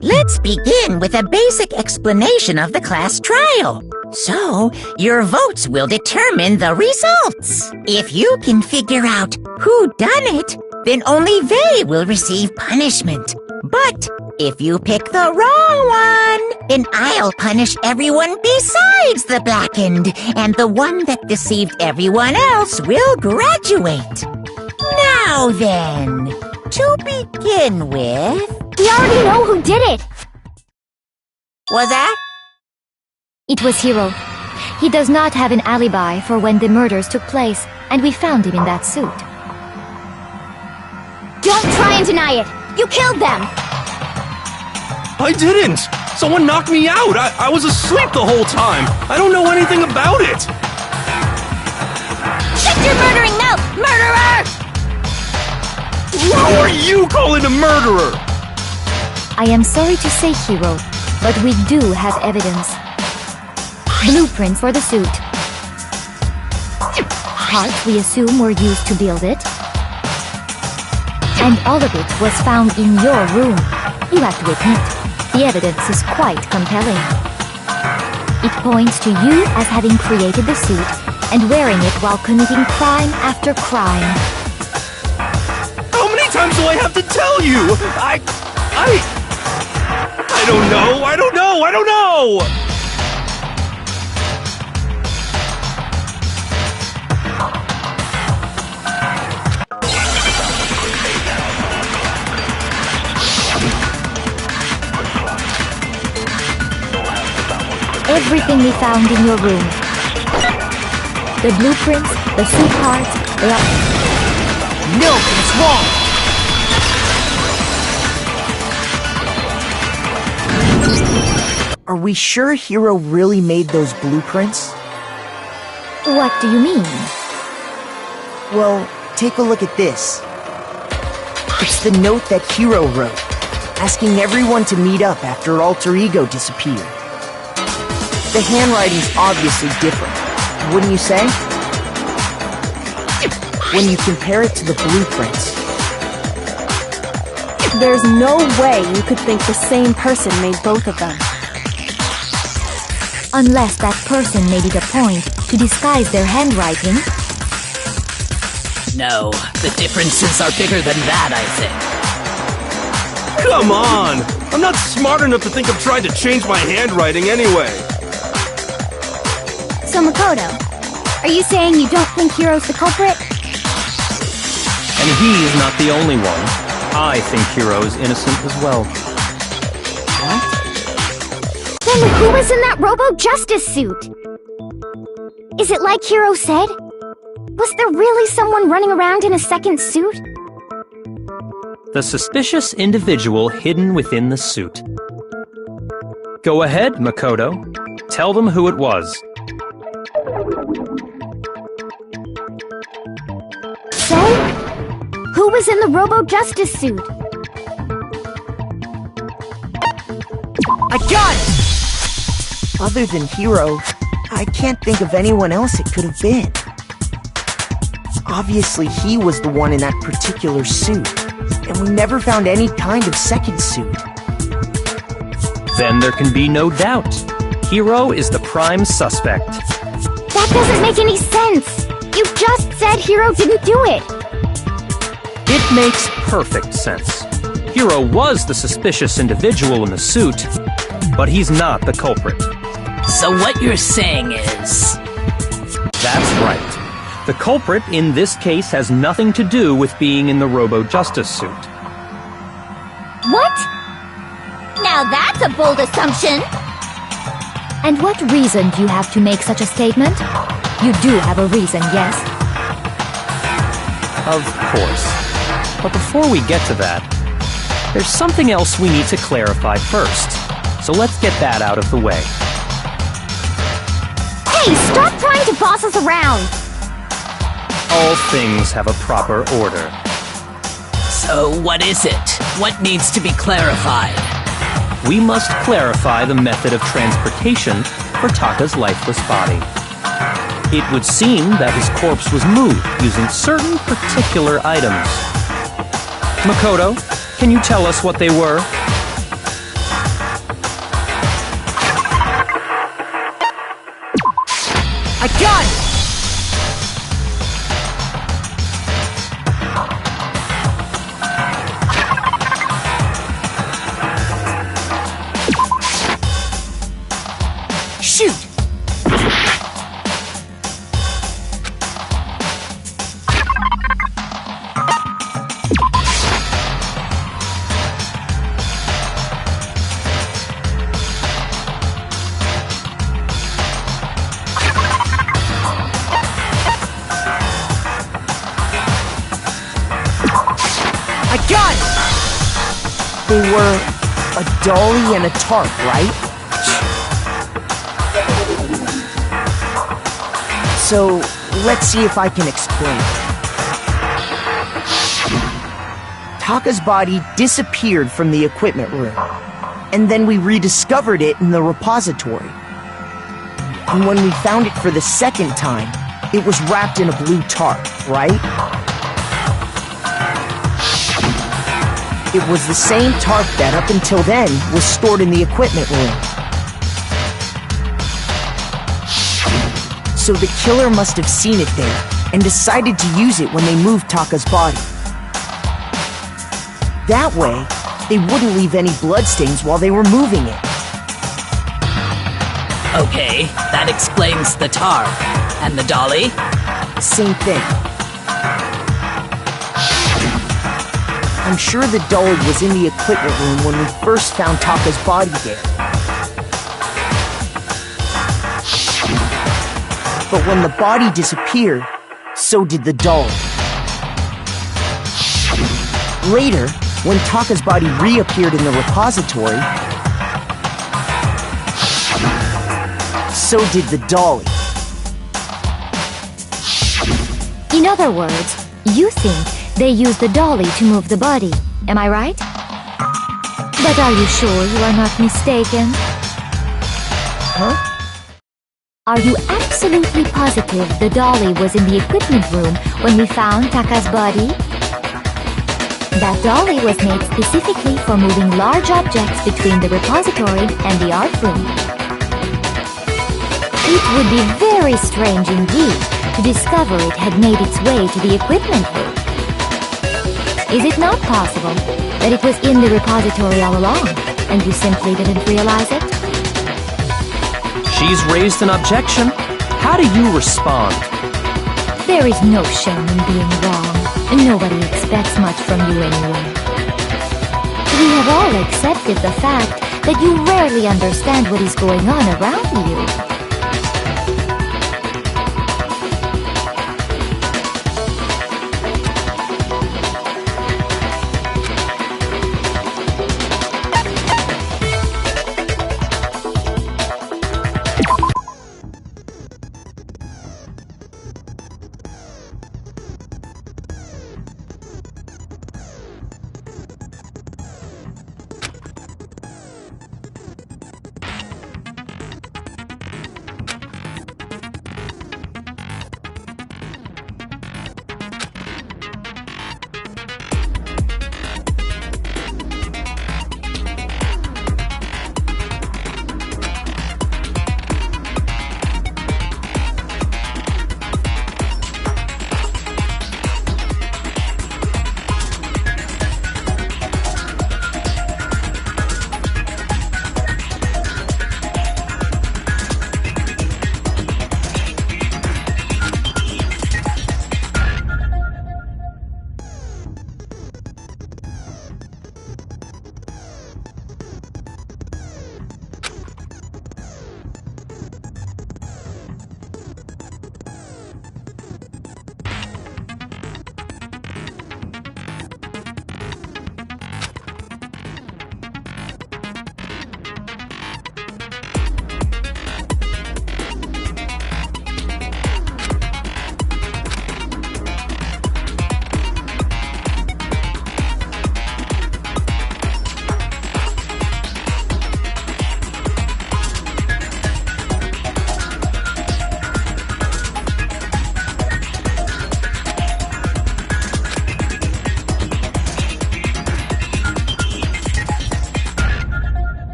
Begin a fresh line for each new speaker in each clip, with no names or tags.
Let's begin with a basic explanation of the class trial. So, your votes will determine the results. If you can figure out who done it, then only they will receive punishment. But if you pick the wrong one, then I'll punish everyone besides the blackened, and the one that deceived everyone else will graduate. Now then, to begin with...
We already know who did it!
Was that?
It was Hiro. He does not have an alibi for when the murders took place, and we found him in that suit. Don't try and deny it! You killed them!
I didn't! Someone knocked me out! I was asleep the whole time! I don't know anything about it!
Shut your murdering mouth, murderer!
Who are you calling a murderer?
I am sorry to say, Hiro, but we do have evidence. Blueprints for the suit. Parts we assume were used to build it. And all of it was found in your room. You have to admit, the evidence is quite compelling. It points to you as having created the suit and wearing it while committing crime after crime.
How many times do I have to tell you? I don't know! I don't know!
Everything we found in your room. The blueprints, the suit parts, they are...
No, it's wrong! Are we sure Hiro really made those blueprints?
What do you mean?
Well, take a look at this. It's the note that Hiro wrote, asking everyone to meet up after Alter Ego disappeared. The handwriting's obviously different, wouldn't you say? When you compare it to the blueprints.
There's no way you could think the same person made both of them.
Unless that person made it a point to disguise their handwriting.
No, the differences are bigger than that, I think.
Come on! I'm not smart enough to think of trying to change my handwriting anyway.
So Makoto, are you saying you don't think Hiro's the culprit?
And he is not the only one. I think Hiro is innocent as well.
Then who was in that Robo-Justice suit? Is it like Hiro said? Was there really someone running around in a second suit?
The suspicious individual hidden within the suit. Go ahead, Makoto. Tell them who it was.
So? Who was in the Robo-Justice suit?
I got it! Other than Hiro, I can't think of anyone else it could have been. Obviously, he was the one in that particular suit, and we never found any kind of second suit.
Then there can be no doubt. Hiro is the prime suspect.
That doesn't make any sense! You just said Hiro didn't do it!
It makes perfect sense. Hiro was the suspicious individual in the suit, but he's not the culprit.
So what you're saying is...
That's right. The culprit in this case has nothing to do with being in the Robo-Justice suit.
What? Now that's a bold assumption!
And what reason do you have to make such a statement? You do have a reason, yes?
Of course. But before we get to that, there's something else we need to clarify first. So let's get that out of the way.
Hey, stop trying to boss us around!
All things have a proper order.
So what is it? What needs to be clarified?
We must clarify the method of transportation for Taka's lifeless body. It would seem that his corpse was moved using certain particular items. Makoto, can you tell us what they were?
I got it! Shoot! I got it! They were a dolly and a tarp, right? So, let's see if I can explain. Taka's body disappeared from the equipment room, and then we rediscovered it in the repository. And when we found it for the second time, it was wrapped in a blue tarp, right? It was the same tarp that, up until then, was stored in the equipment room. So the killer must have seen it there, and decided to use it when they moved Taka's body. That way, they wouldn't leave any bloodstains while they were moving it.
Okay, that explains the tarp. And the dolly?
Same thing. I'm sure the dolly was in the equipment room when we first found Taka's body there. But when the body disappeared, so did the dolly. Later, when Taka's body reappeared in the repository, so did the dolly.
In other words, you think they use the dolly to move the body. Am I right? But are you sure you are not mistaken?
Huh?
Are you absolutely positive the dolly was in the equipment room when we found Taka's body? That dolly was made specifically for moving large objects between the repository and the art room. It would be very strange indeed to discover it had made its way to the equipment room. Is it not possible that it was in the repository all along, and you simply didn't realize it?
She's raised an objection. How do you respond?
There is no shame in being wrong. Nobody expects much from you anyway. We have all accepted the fact that you rarely understand what is going on around you.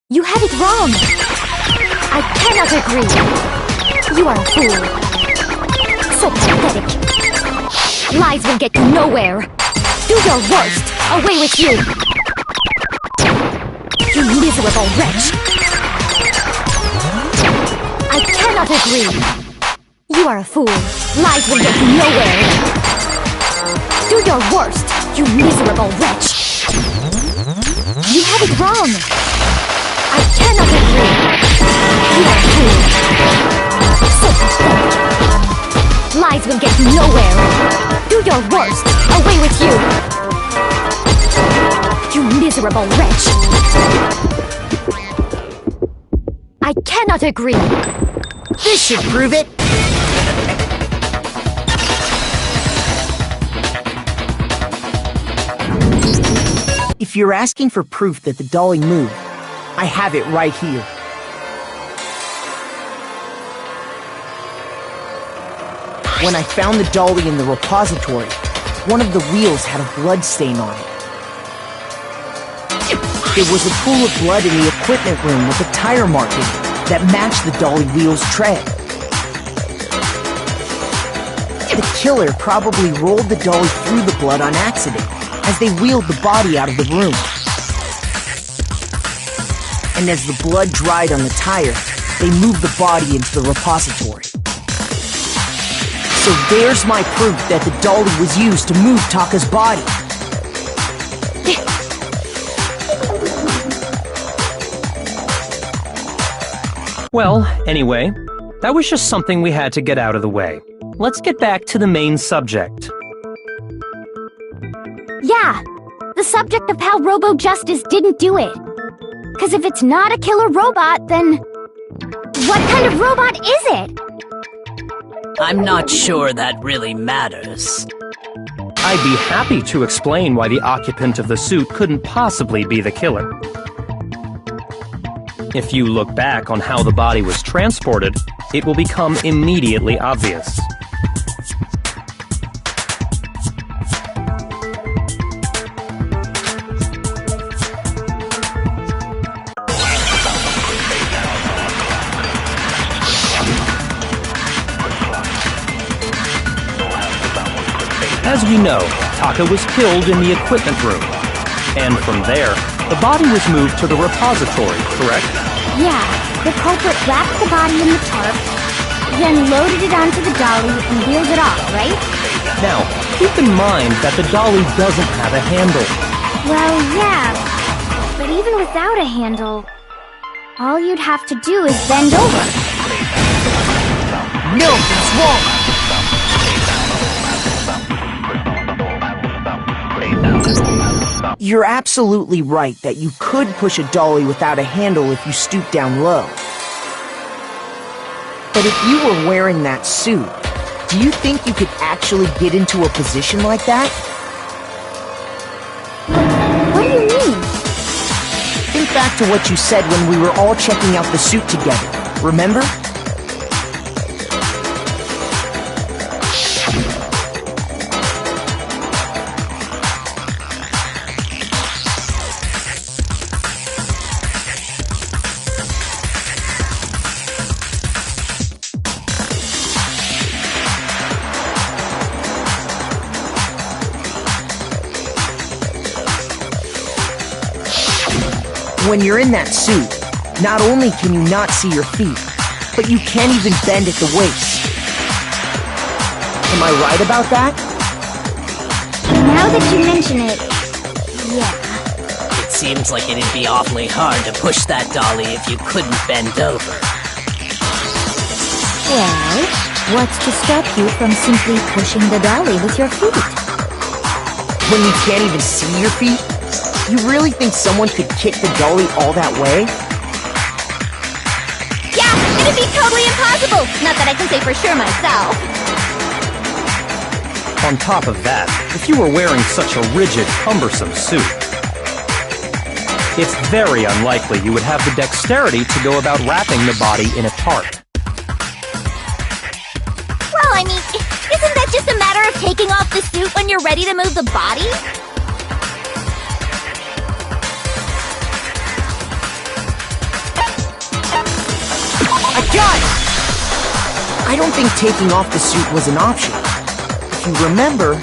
You have it wrong! I cannot agree! You are a fool! So pathetic! Lies will get you nowhere! Do your worst! Away with you! You miserable wretch! I cannot agree! You are a fool! Lies will get you nowhere! Do your worst, you miserable wretch! You have it wrong! I cannot agree! You are a fool! So pathetic! Lies will get you nowhere! Do your worst! Away with you! You miserable wretch! I cannot agree!
This should prove it! If you're asking for proof that the dolly moved, I have it right here. When I found the dolly in the repository, one of the wheels had a blood stain on it. There was a pool of blood in the equipment room with a tire mark in it that matched the dolly wheel's tread. The killer probably rolled the dolly through the blood on accident as they wheeled the body out of the room. And as the blood dried on the tire, they moved the body into the repository. So there's my proof that the dolly was used to move Taka's body.
Well, anyway, that was just something we had to get out of the way. Let's get back to the main subject.
Yeah, the subject of how Robo Justice didn't do it. Because if it's not a killer robot, then what kind of robot is it?
I'm not sure that really matters.
I'd be happy to explain why the occupant of the suit couldn't possibly be the killer. If you look back on how the body was transported, it will become immediately obvious. As we know, Taka was killed in the equipment room. And from there, the body was moved to the repository, correct?
Yeah, the culprit wrapped the body in the tarp, then loaded it onto the dolly and wheeled it off, right?
Now, keep in mind that the dolly doesn't have a handle.
Well, yeah, but even without a handle, all you'd have to do is bend over.
No, that's wrong! You're absolutely right that you could push a dolly without a handle if you stoop down low. But if you were wearing that suit, do you think you could actually get into a position like that?
What do you mean?
Think back to what you said when we were all checking out the suit together, remember? When you're in that suit, not only can you not see your feet, but you can't even bend at the waist. Am I right about that?
Now that you mention it, yeah.
It seems like it'd be awfully hard to push that dolly if you couldn't bend over.
Well, what's to stop you from simply pushing the dolly with your feet?
When you can't even see your feet? You really think someone could kick the dolly all that way?
Yeah, it'd be totally impossible! Not that I can say for sure myself.
On top of that, if you were wearing such a rigid, cumbersome suit, it's very unlikely you would have the dexterity to go about wrapping the body in a tarp.
Well, I mean, isn't that just a matter of taking off the suit when you're ready to move the body?
Got it! I don't think taking off the suit was an option. If you remember...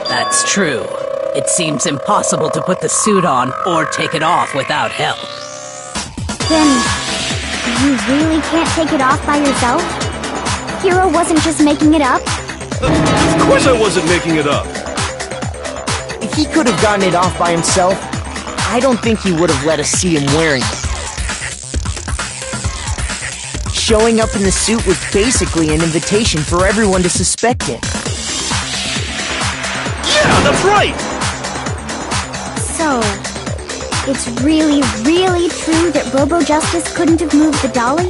That's true. It seems impossible to put the suit on or take it off without help.
Then, you really can't take it off by yourself? Hiro wasn't just making it up?
Of course I wasn't making it up.
If he could have gotten it off by himself, I don't think he would have let us see him wearing it. Showing up in the suit was basically an invitation for everyone to suspect it.
Yeah, that's right!
So, it's really, really true that Robo-Justice couldn't have moved the dolly?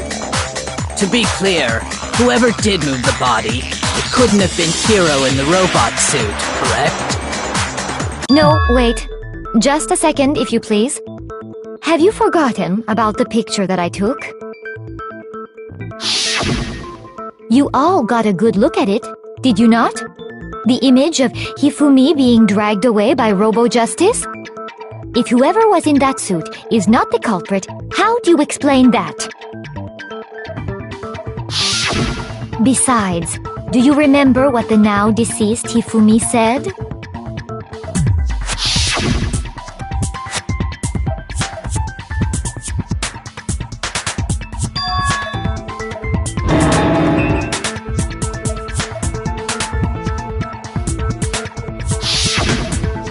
To be clear, whoever did move the body, it couldn't have been Hiro in the robot suit, correct?
No, wait. Just a second, if you please. Have you forgotten about the picture that I took? You all got a good look at it, did you not? The image of Hifumi being dragged away by Robo-Justice? If whoever was in that suit is not the culprit, how do you explain that? Besides, do you remember what the now deceased Hifumi said?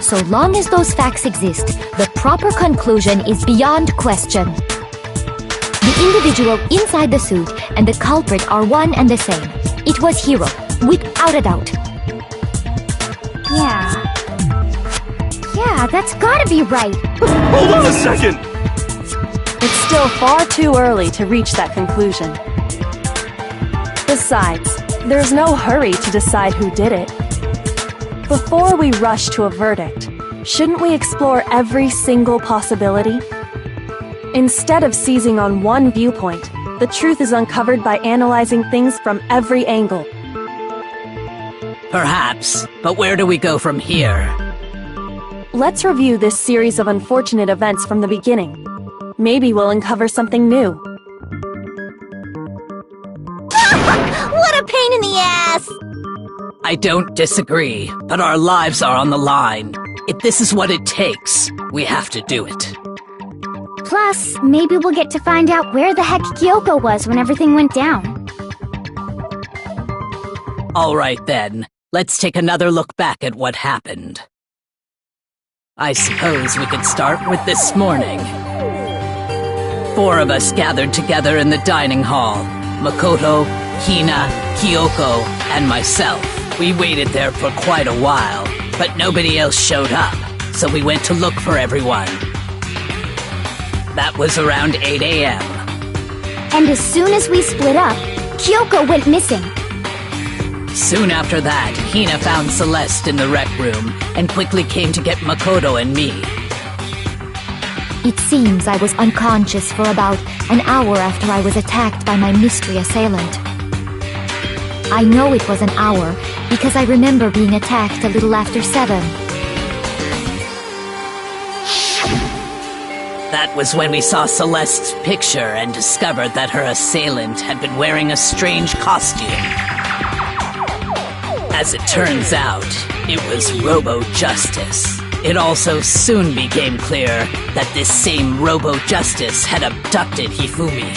So long as those facts exist, the proper conclusion is beyond question. The individual inside the suit and the culprit are one and the same. It was Hiro, without a doubt.
Yeah, that's gotta be right.
Hold on a second!
It's still far too early to reach that conclusion. Besides, there's no hurry to decide who did it. Before we rush to a verdict, shouldn't we explore every single possibility? Instead of seizing on one viewpoint, the truth is uncovered by analyzing things from every angle.
Perhaps, but where do we go from here?
Let's review this series of unfortunate events from the beginning. Maybe we'll uncover something new.
What a pain in the ass!
I don't disagree, but our lives are on the line. If this is what it takes, we have to do it.
Plus, maybe we'll get to find out where the heck Kyoko was when everything went down.
All right then, let's take another look back at what happened. I suppose we could start with this morning. 4 of us gathered together in the dining hall. Makoto, Hina, Kyoko, and myself. We waited there for quite a while, but nobody else showed up, so we went to look for everyone. That was around 8 a.m.
And as soon as we split up, Kyoko went missing.
Soon after that, Hina found Celeste in the rec room and quickly came to get Makoto and me.
It seems I was unconscious for about an hour after I was attacked by my mystery assailant. I know it was an hour because I remember being attacked a little after 7.
That was when we saw Celeste's picture and discovered that her assailant had been wearing a strange costume. As it turns out, it was Robo-Justice. It also soon became clear that this same Robo-Justice had abducted Hifumi.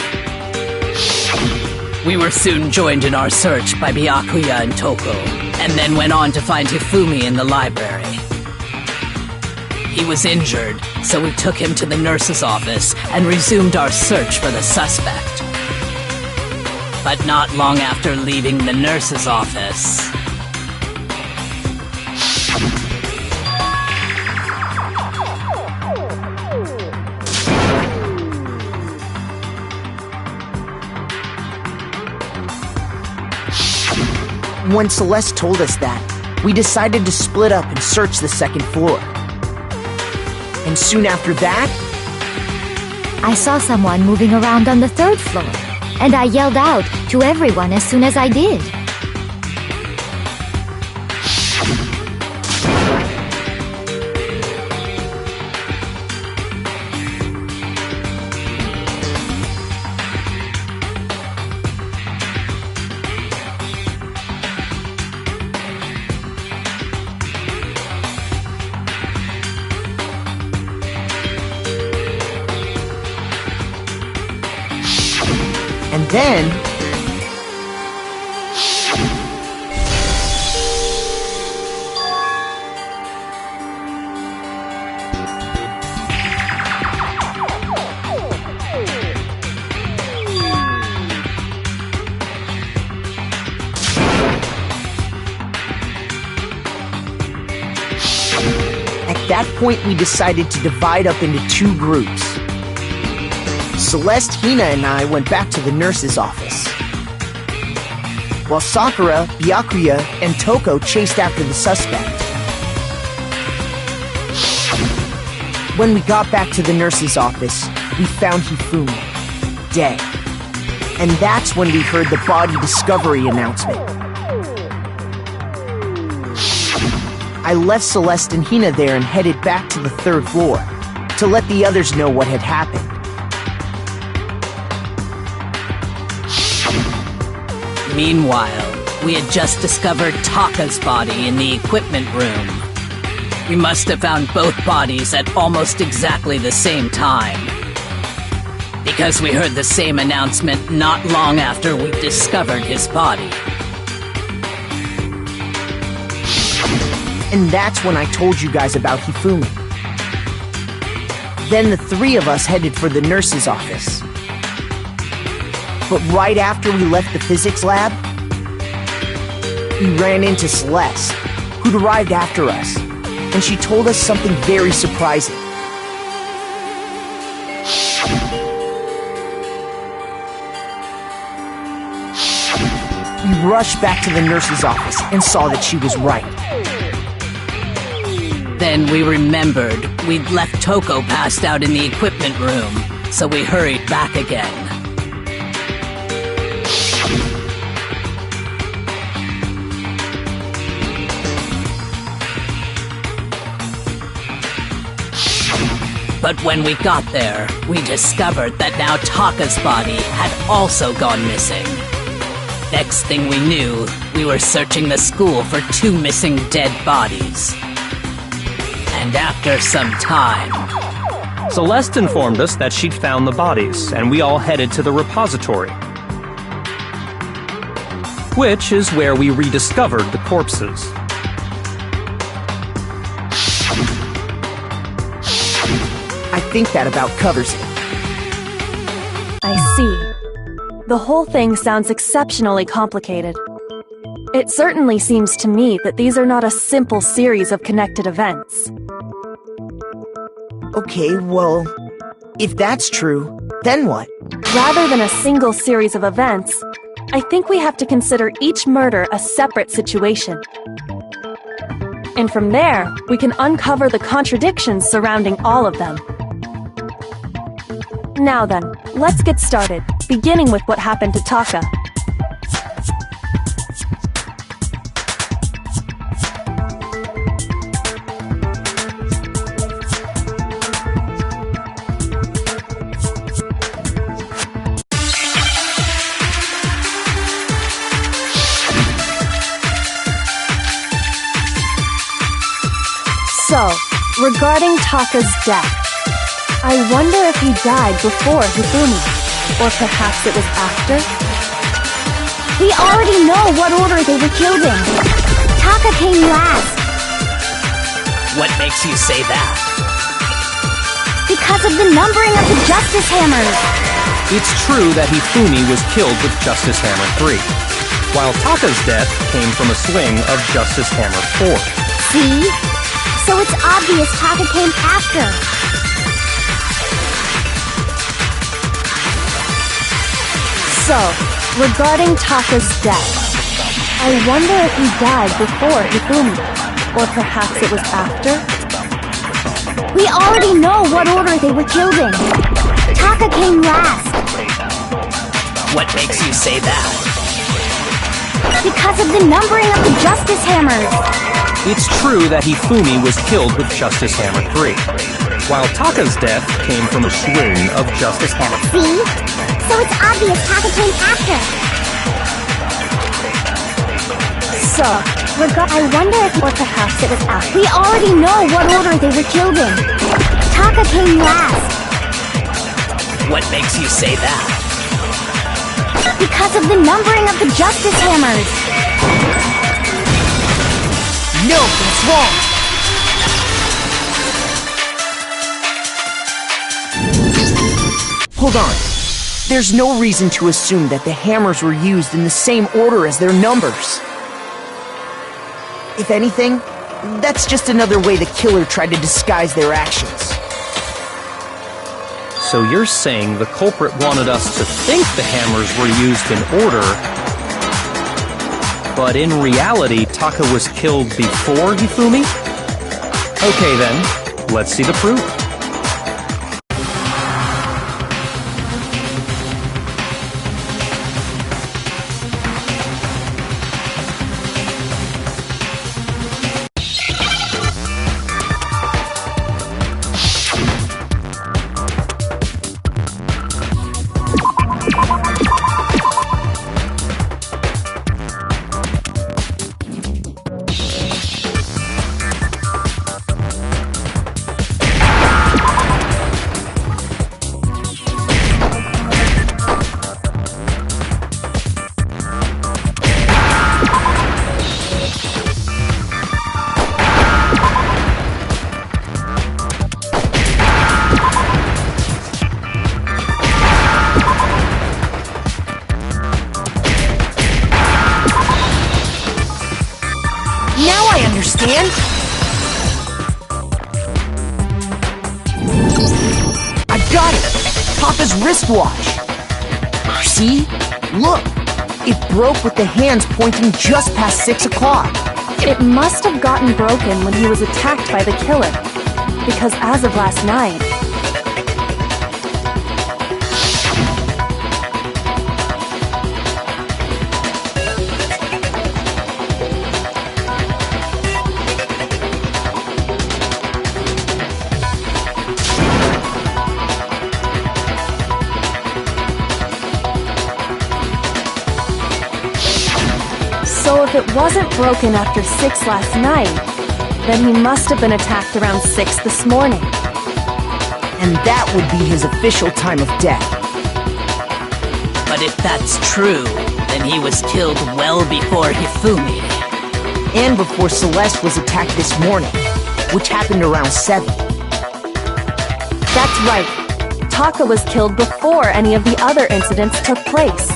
We were soon joined in our search by Byakuya and Toko, and then went on to find Hifumi in the library. He was injured, so we took him to the nurse's office and resumed our search for the suspect. But not long after leaving the nurse's office...
When Celeste told us that, we decided to split up and search the second floor. And soon after that...
I saw someone moving around on the 3rd floor, and I yelled out to everyone as soon as I did.
And then... that point, we decided to divide up into two groups. Celeste, Hina, and I went back to the nurse's office, while Sakura, Byakuya, and Toko chased after the suspect. When we got back to the nurse's office, we found Hifumi, dead. And that's when we heard the body discovery announcement. I left Celeste and Hina there and headed back to the third floor to let the others know what had happened.
Meanwhile, we had just discovered Taka's body in the equipment room. We must have found both bodies at almost exactly the same time, because we heard the same announcement not long after we discovered his body.
And that's when I told you guys about Hifumi. Then the three of us headed for the nurse's office. But right after we left the physics lab, we ran into Celeste, who'd arrived after us, and she told us something very surprising. We rushed back to the nurse's office and saw that she was right.
Then we remembered we'd left Toko passed out in the equipment room, so we hurried back again. But when we got there, we discovered that now Taka's body had also gone missing. Next thing we knew, we were searching the school for two missing dead bodies. And after some time...
Celeste informed us that she'd found the bodies, and we all headed to the repository, which is where we rediscovered the corpses.
I think that about covers it.
I see. The whole thing sounds exceptionally complicated. It certainly seems to me that these are not a simple series of connected events.
Okay, well, if that's true, then what?
Rather than a single series of events, I think we have to consider each murder a separate situation. And from there, we can uncover the contradictions surrounding all of them. Now then, let's get started, beginning with what happened to Taka. So, regarding Taka's death, I wonder if he died before Hifumi, or perhaps it was after?
We already know what order they were killed in. Taka came last.
What makes you say that?
Because of the numbering of the Justice Hammers.
It's true that Hifumi was killed with Justice Hammer 3, while Taka's death came from a swing of Justice Hammer 4.
See? So it's obvious Taka came after.
So, regarding Taka's death, I wonder if he died before Hifumi, or perhaps it was after?
We already know what order they were killed in. Taka came last.
What makes you say that?
Because of the numbering of the Justice Hammers.
It's true that Hifumi was killed with Justice Hammer 3, while Taka's death came from a swing of Justice Hammer.
See? So it's obvious Taka came after.
So,
I wonder if, or perhaps it was after. We already know what order they were killed in. Taka came last.
What makes you say that?
Because of the numbering of the Justice Hammers.
No, that's wrong! Hold on. There's no reason to assume that the hammers were used in the same order as their numbers. If anything, That's just another way the killer tried to disguise their actions.
So you're saying the culprit wanted us to think the hammers were used in order, but in reality, Taka was killed before Hifumi? Okay then, let's see the proof.
Now I understand! I got it! Papa's wristwatch! See? Look! It broke with the hands pointing just past 6 o'clock.
It must have gotten broken when he was attacked by the killer. Because as of last night, so if it wasn't broken after 6 last night, then he must have been attacked around 6 this morning.
And that would be his official time of death.
But if that's true, then he was killed well before Hifumi.
And before Celeste was attacked this morning, which happened around 7.
That's right. Taka was killed before any of the other incidents took place.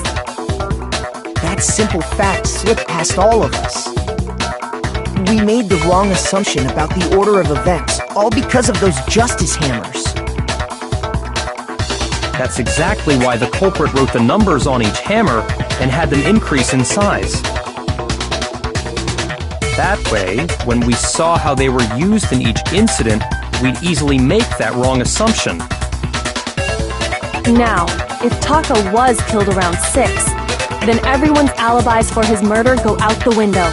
That simple fact slipped past all of us. We made the wrong assumption about the order of events, all because of those justice hammers.
That's exactly why the culprit wrote the numbers on each hammer and had them increase in size. That way, when we saw how they were used in each incident, we'd easily make that wrong assumption.
Now, if Taka was killed around 6, then everyone's alibis for his murder go out the window.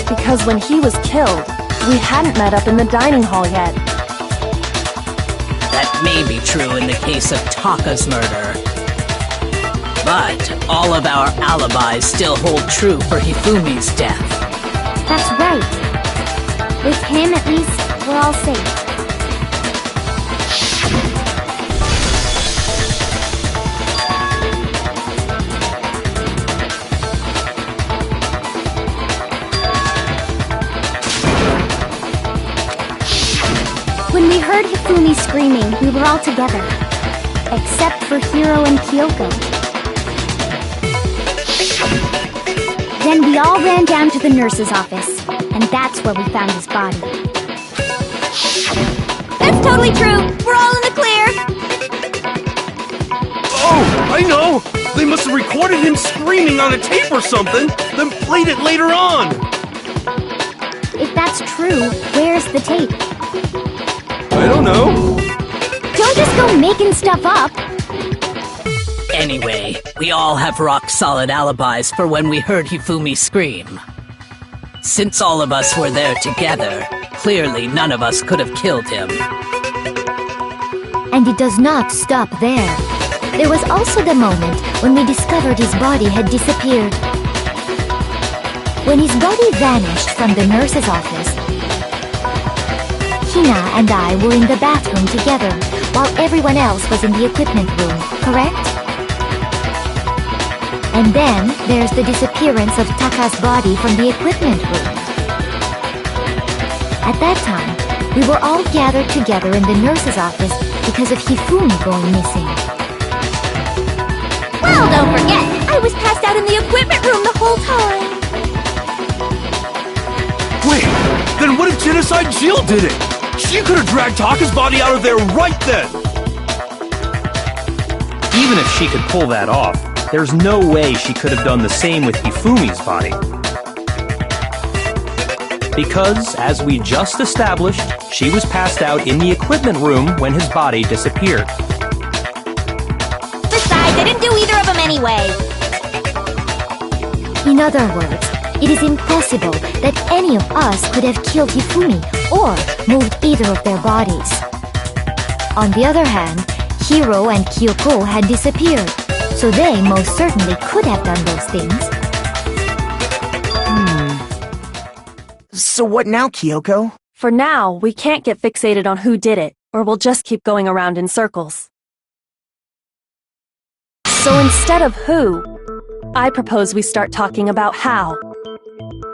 Because when he was killed, we hadn't met up in the dining hall yet.
That may be true in the case of Taka's murder. But all of our alibis still hold true for Hifumi's death.
That's right. With him, at least, we're all safe. When we heard Hifumi screaming, we were all together. Except for Hiro and Kyoko. Then we all ran down to the nurse's office, and that's where we found his body. That's totally true! We're all in the clear!
Oh, I know! They must have recorded him screaming on a tape or something, then played it later on!
If that's true, where's the tape?
I don't know.
Don't just go making stuff up!
Anyway, we all have rock-solid alibis for when we heard Hifumi scream. Since all of us were there together, clearly none of us could have killed him.
And it does not stop there. There was also the moment when we discovered his body had disappeared. When his body vanished from the nurse's office, Hina and I were in the bathroom together, while everyone else was in the equipment room, correct? And then there's the disappearance of Taka's body from the equipment room. At that time, we were all gathered together in the nurse's office because of Hifumi going missing.
Well, don't forget, I was passed out in the equipment room the whole time!
Wait, Then what if Genocide Jill did it? She could have dragged Taka's body out of there right then!
Even if she could pull that off, there's no way she could have done the same with Hifumi's body. Because, as we just established, she was passed out in the equipment room when his body disappeared.
Besides, I didn't do either of them anyway.
In other words, it is impossible that any of us could have killed Hifumi or moved either of their bodies. On the other hand, Hiro and Kyoko had disappeared, so they most certainly could have done those things.
So what now, Kyoko?
For now, we can't get fixated on who did it, or we'll just keep going around in circles. So instead of who, I propose we start talking about how.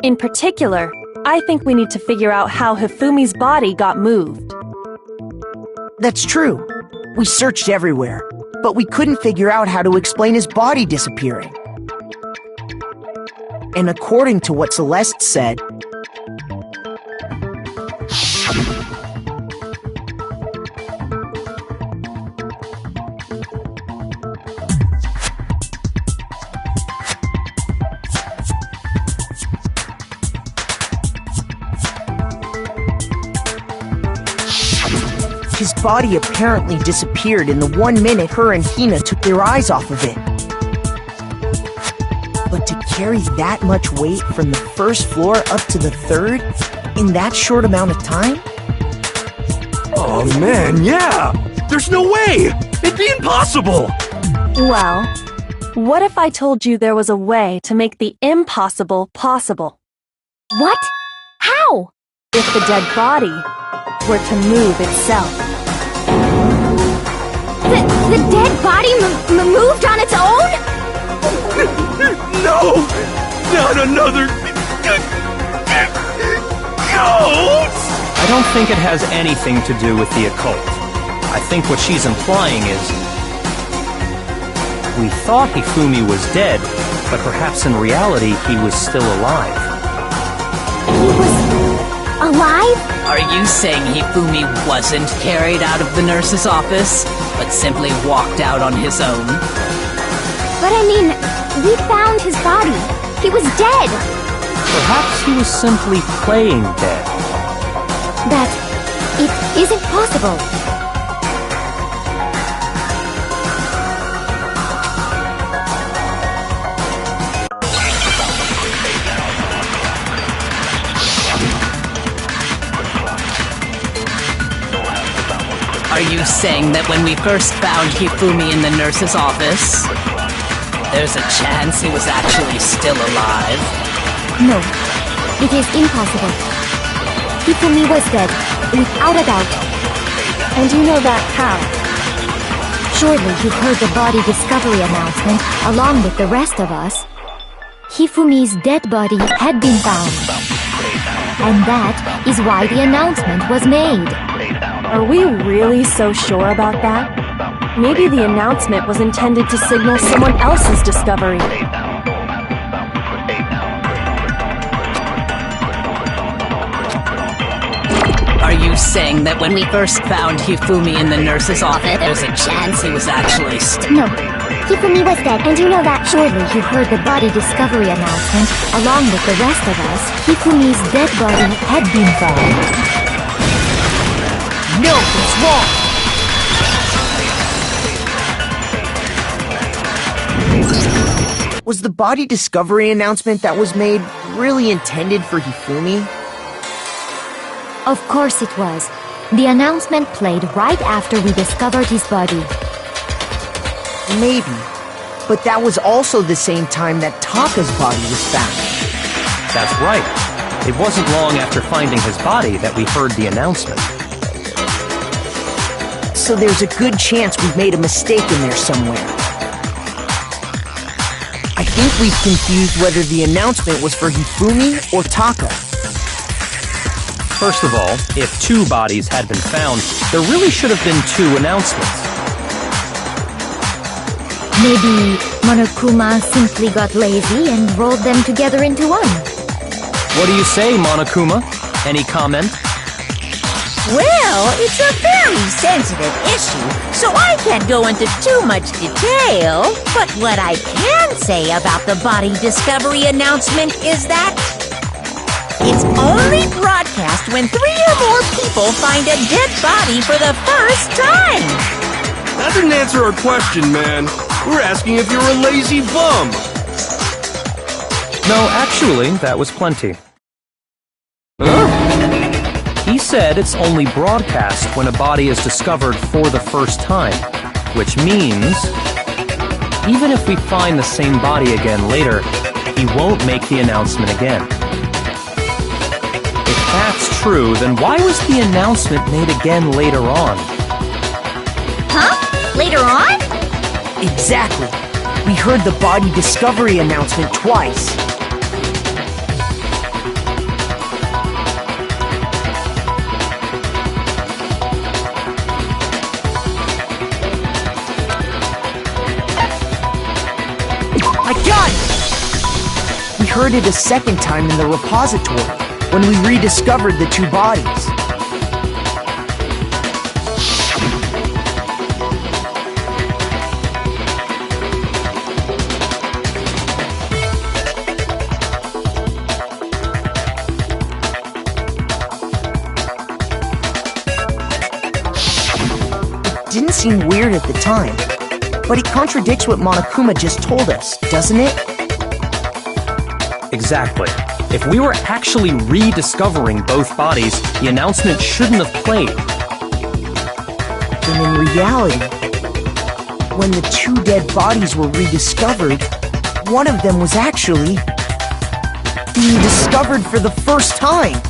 In particular, I think we need to figure out how Hifumi's body got moved.
That's true. We searched everywhere, but we couldn't figure out how to explain his body disappearing. And according to what Celeste said, his body apparently disappeared in the 1 minute her and Hina took their eyes off of it. But to carry that much weight from the first floor up to the third in that short amount of time?
Oh man, yeah! There's no way! It'd be impossible!
Well, what if I told you there was a way to make the impossible possible?
What? How?
If the dead body were to move itself.
The dead body moved on its own?
No! Not another... ghost!
I don't think it has anything to do with the occult. I think what she's implying is... we thought Hifumi was dead, but perhaps in reality he was still alive.
He was alive?
Are you saying Hifumi wasn't carried out of the nurse's office, but simply walked out on his own?
But I mean, we found his body. He was dead.
Perhaps he was simply playing dead.
That it isn't possible.
Are you saying that when we first found Hifumi in the nurse's office, there's a chance he was actually still alive?
No, it is impossible. Hifumi was dead, without a doubt.
And you know that how?
Surely you heard the body discovery announcement along with the rest of us. Hifumi's dead body had been found. And that is why the announcement was made.
Are we really so sure about that? Maybe the announcement was intended to signal someone else's discovery.
Are you saying that when we first found Hifumi in the nurse's office, there's a chance he was actually
No, Hifumi was dead, and you know that. Surely you heard the body discovery announcement along with the rest of us. Hifumi's dead body had been found.
no, it's wrong! Was the body discovery announcement that was made really intended for Hifumi?
Of course it was. The announcement played right after we discovered his body.
Maybe. But that was also the same time that Taka's body was found.
That's right. It wasn't long after finding his body that we heard the announcement.
So there's a good chance we've made a mistake in there somewhere. I think we've confused whether the announcement was for Hifumi or Taka.
First of all, if 2 bodies had been found, there really should have been 2 announcements.
Maybe Monokuma simply got lazy and rolled them together into one.
What do you say, Monokuma? Any comment?
Well, it's a very sensitive issue, so I can't go into too much detail. But what I can say about the body discovery announcement is that it's only broadcast when 3 or more people find a dead body for the first time.
That didn't answer our question, man. We're asking if you're a lazy bum.
No, actually, that was plenty. He said it's only broadcast when a body is discovered for the first time, which means even if we find the same body again later, he won't make the announcement again. If that's true, then why was the announcement made again later on?
Huh? Later on?
Exactly. We heard the body discovery announcement twice. I got it! We heard it a second time in the repository, when we rediscovered the 2 bodies. It didn't seem weird at the time, but it contradicts what Monokuma just told us, doesn't it?
Exactly. If we were actually rediscovering both bodies, the announcement shouldn't have played.
And in reality, when the 2 dead bodies were rediscovered, one of them was actually being discovered for the first time.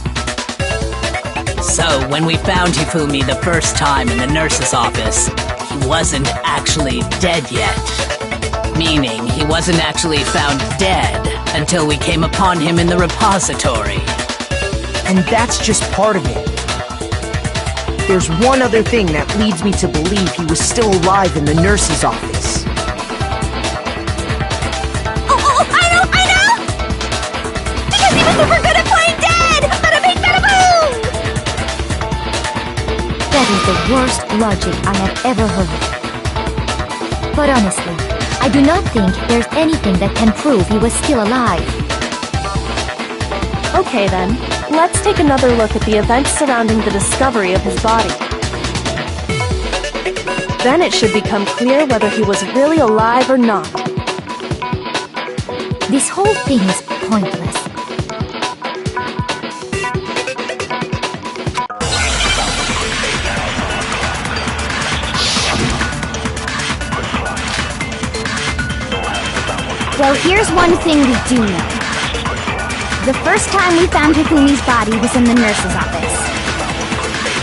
So, when we found Hifumi the first time in the nurse's office, he wasn't actually dead yet. Meaning, he wasn't actually found dead until we came upon him in the repository.
And that's just part of it. There's one other thing that leads me to believe he was still alive in the nurse's office.
Oh, I know! Because he was super good at playing dead! Bada bing, bada boom!
That is the worst logic I have ever heard. But honestly, I do not think there's anything that can prove he was still alive.
Okay then, let's take another look at the events surrounding the discovery of his body. Then it should become clear whether he was really alive or not.
This whole thing is pointless.
Well, here's one thing we do know. The first time we found Hifumi's body was in the nurse's office.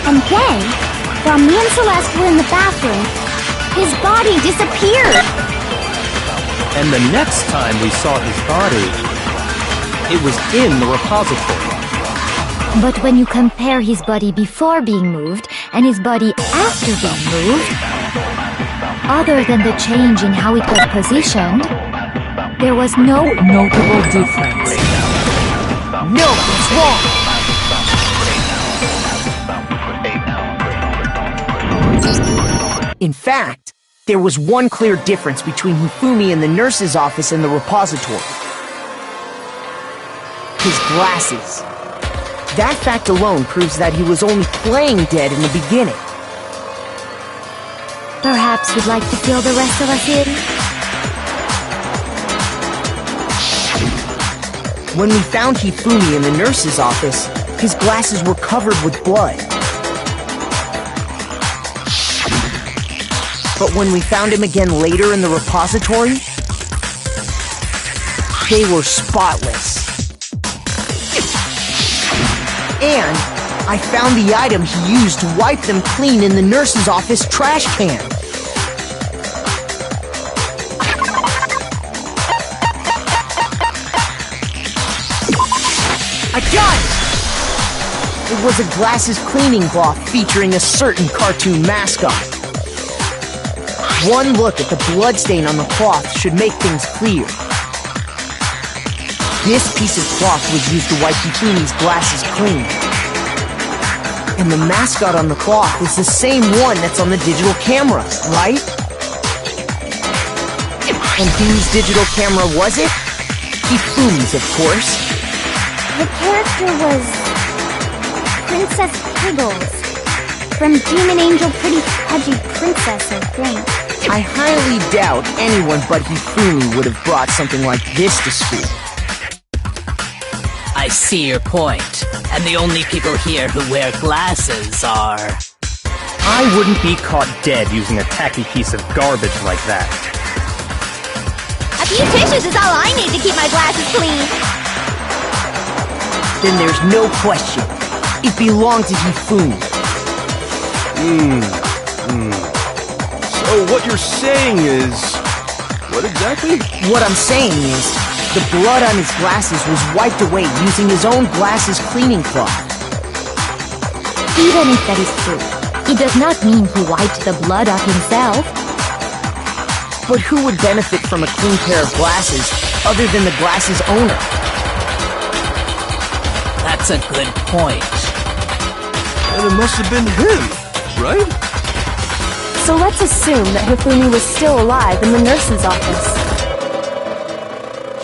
And then, while me and Celeste were in the bathroom, his body disappeared.
And the next time we saw his body, it was in the repository.
But when you compare his body before being moved and his body after being moved, other than the change in how it was positioned, there was no notable difference.
No, it's wrong! In fact, there was one clear difference between Hifumi in the nurse's office and the repository. His glasses. That fact alone proves that he was only playing dead in the beginning.
Perhaps you'd like to fill the rest of us in?
When we found Hifumi in the nurse's office, his glasses were covered with blood. But when we found him again later in the repository, they were spotless. And I found the item he used to wipe them clean in the nurse's office trash can. I got it! It was a glasses cleaning cloth featuring a certain cartoon mascot. One look at the bloodstain on the cloth should make things clear. This piece of cloth was used to wipe Hifumi's glasses clean. And the mascot on the cloth is the same one that's on the digital camera, right? And whose digital camera was it? Hifumi's, of course.
The character was Princess Piggles from Demon Angel Pretty Pudgy Princess, I think.
I highly doubt anyone but Hifumi would have brought something like this to school.
I see your point, and the only people here who wear glasses are...
I wouldn't be caught dead using a tacky piece of garbage like that.
A few tissues is all I need to keep my glasses clean.
Then there's no question. It belonged to Hifumi.
So what you're saying is... What exactly?
What I'm saying is, the blood on his glasses was wiped away using his own glasses cleaning cloth.
Even if that is true, it does not mean he wiped the blood off himself.
But who would benefit from a clean pair of glasses other than the glasses owner?
That's a good point.
And it must have been him, right?
So let's assume that Hifumi was still alive in the nurse's office.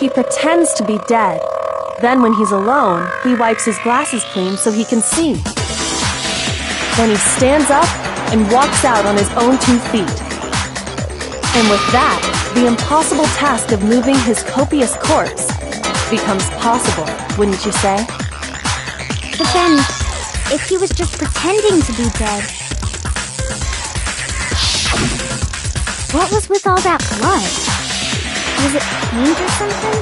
He pretends to be dead. Then when he's alone, he wipes his glasses clean so he can see. Then he stands up and walks out on his own 2 feet. And with that, the impossible task of moving his copious corpse becomes possible, wouldn't you say?
But then, if he was just pretending to be dead, what was with all that blood? Was it paint or something?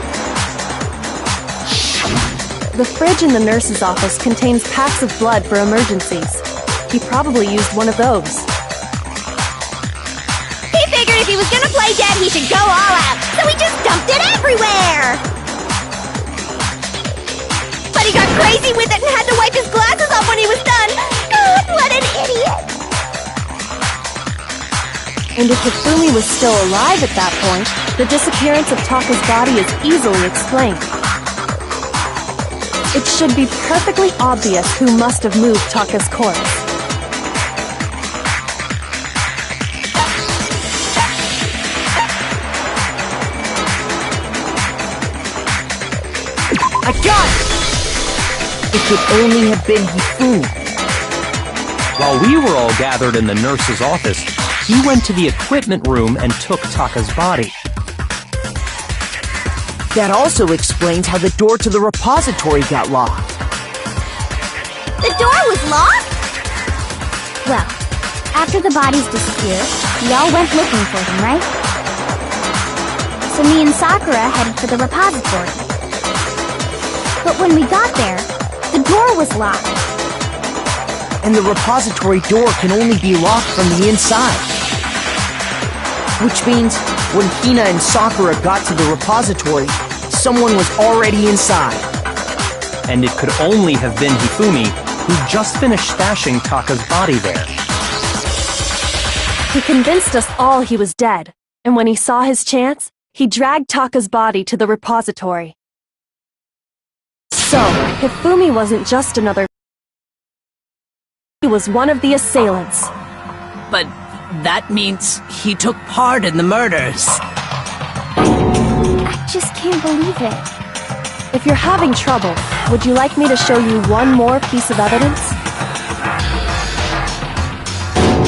The fridge in the nurse's office contains packs of blood for emergencies. He probably used one of those.
He figured if he was gonna play dead, he should go all out, so he just dumped it everywhere! But he got crazy with it and had to wipe his glasses off when he was done! God, what an idiot!
And if Hifumi was still alive at that point, the disappearance of Taka's body is easily explained. It should be perfectly obvious who must have moved Taka's corpse.
I got it! It could only have been Hifumi.
While we were all gathered in the nurse's office, he went to the equipment room and took Taka's body.
That also explains how the door to the repository got locked.
The door was locked? Well, after the bodies disappeared, we all went looking for them, right? So me and Sakura headed for the repository. But when we got there, the door was locked.
And the repository door can only be locked from the inside. Which means, when Hina and Sakura got to the repository, someone was already inside.
And it could only have been Hifumi, who just finished stashing Taka's body there.
He convinced us all he was dead, and when he saw his chance, he dragged Taka's body to the repository. So, Hifumi wasn't just another... He was one of the assailants.
But that means he took part in the murders.
I just can't believe it.
If you're having trouble, would you like me to show you one more piece of evidence?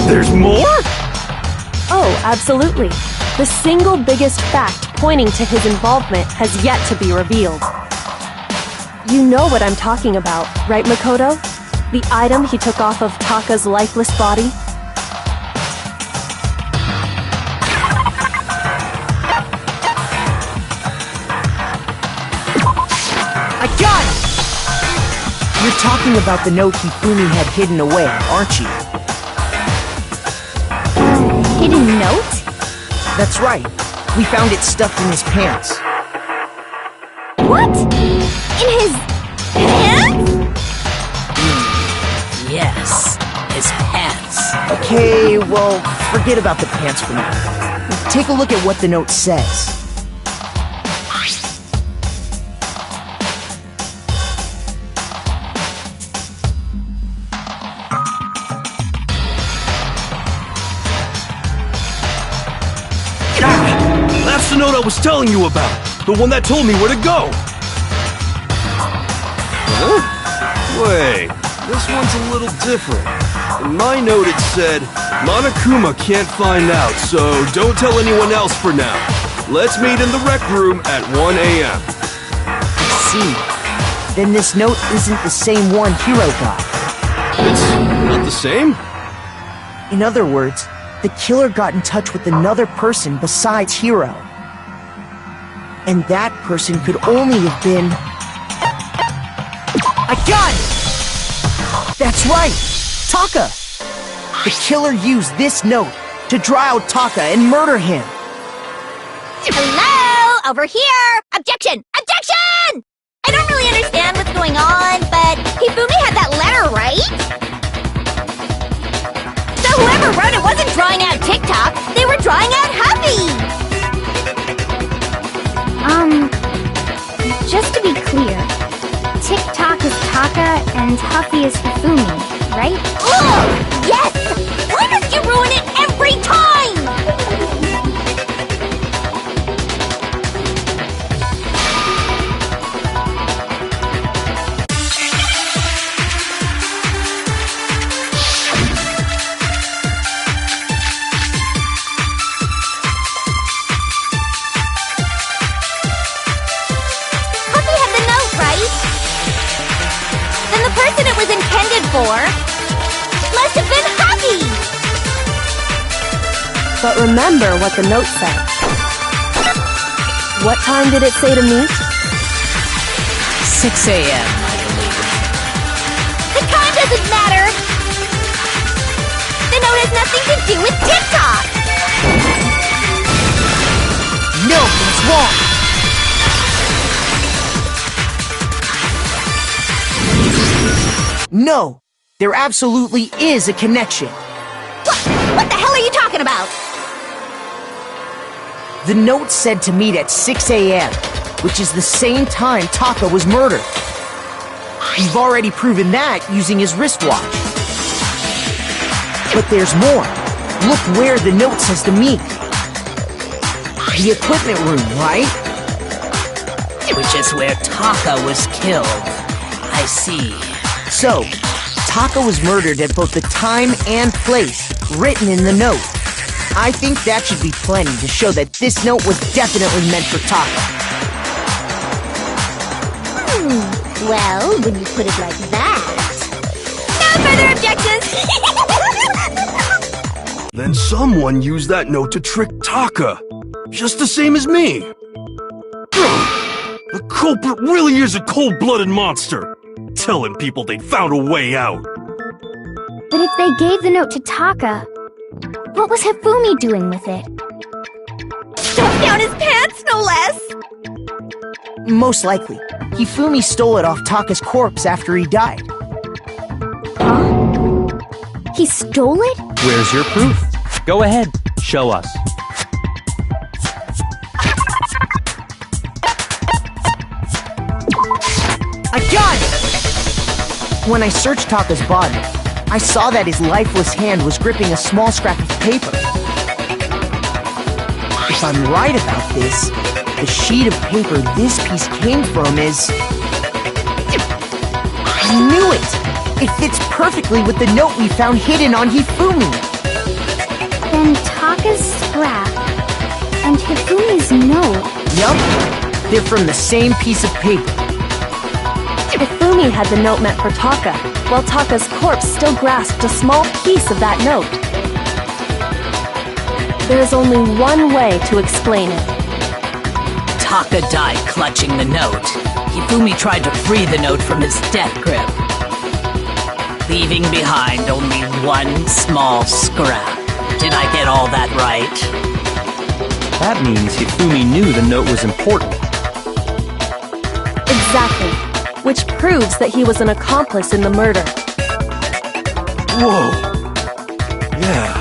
There's more?
Oh, absolutely. The single biggest fact pointing to his involvement has yet to be revealed. You know what I'm talking about, right, Makoto? The item he took off of Taka's lifeless body?
I got it! You're talking about the note Hifumi had hidden away, aren't you?
Hidden note?
That's right. We found it stuffed in his pants.
What? In his pants?
Yes, his pants.
Okay, well, forget about the pants for now. Take a look at what the note says.
I was telling you about. The one that told me where to go. Huh? Wait, this one's a little different. In my note it said, Monokuma can't find out, so don't tell anyone else for now. Let's meet in the rec room at 1 a.m.
I see. Then this note isn't the same one Hiro got.
It's not the same?
In other words, the killer got in touch with another person besides Hiro. And that person could only have been... I got it! That's right! Taka! The killer used this note to draw out Taka and murder him.
Hello? Over here! Objection! Objection! I don't really understand what's going on, but Hifumi had that letter, right? So whoever wrote it wasn't drawing out TikTok, they were drawing out Huffy!
Just to be clear, TikTok is Taka and Huffy is Hifumi, right?
Ugh! Yes! Why must you ruin it every time? Huffy had the note, right? Then the person it was intended for must have been Huffy!
But remember what the note said. What time did it say to meet?
6 a.m., I believe.
The time doesn't matter! The note has nothing to do with TikTok!
No, it's wrong! No! There absolutely is a connection.
What the hell are you talking about?
The note said to meet at 6 a.m., which is the same time Taka was murdered. We've already proven that using his wristwatch. But there's more. Look where the note says to meet. The equipment room, right?
Which is where Taka was killed. I see.
So, Taka was murdered at both the time and place written in the note. I think that should be plenty to show that this note was definitely meant for Taka.
Well, when you put it like that... No further objections!
Then someone used that note to trick Taka. Just the same as me. The culprit really is a cold-blooded monster. Telling people they found a way out.
But if they gave the note to Taka, what was Hifumi doing with it?
Stuffed down his pants, no less!
Most likely, Hifumi stole it off Taka's corpse after he died.
He stole it?
Where's your proof? Go ahead, show us.
I got it! When I searched Taka's body, I saw that his lifeless hand was gripping a small scrap of paper. If I'm right about this, the sheet of paper this piece came from is... I knew it! It fits perfectly with the note we found hidden on Hifumi!
Then Taka's scrap and Hifumi's note.
Yup, they're from the same piece of paper.
Hifumi had the note meant for Taka, while Taka's corpse still grasped a small piece of that note. There is only one way to explain it.
Taka died clutching the note. Hifumi tried to free the note from his death grip, leaving behind only one small scrap. Did I get all that right?
That means Hifumi knew the note was important.
Exactly. Which proves that he was an accomplice in the murder.
Whoa. Yeah.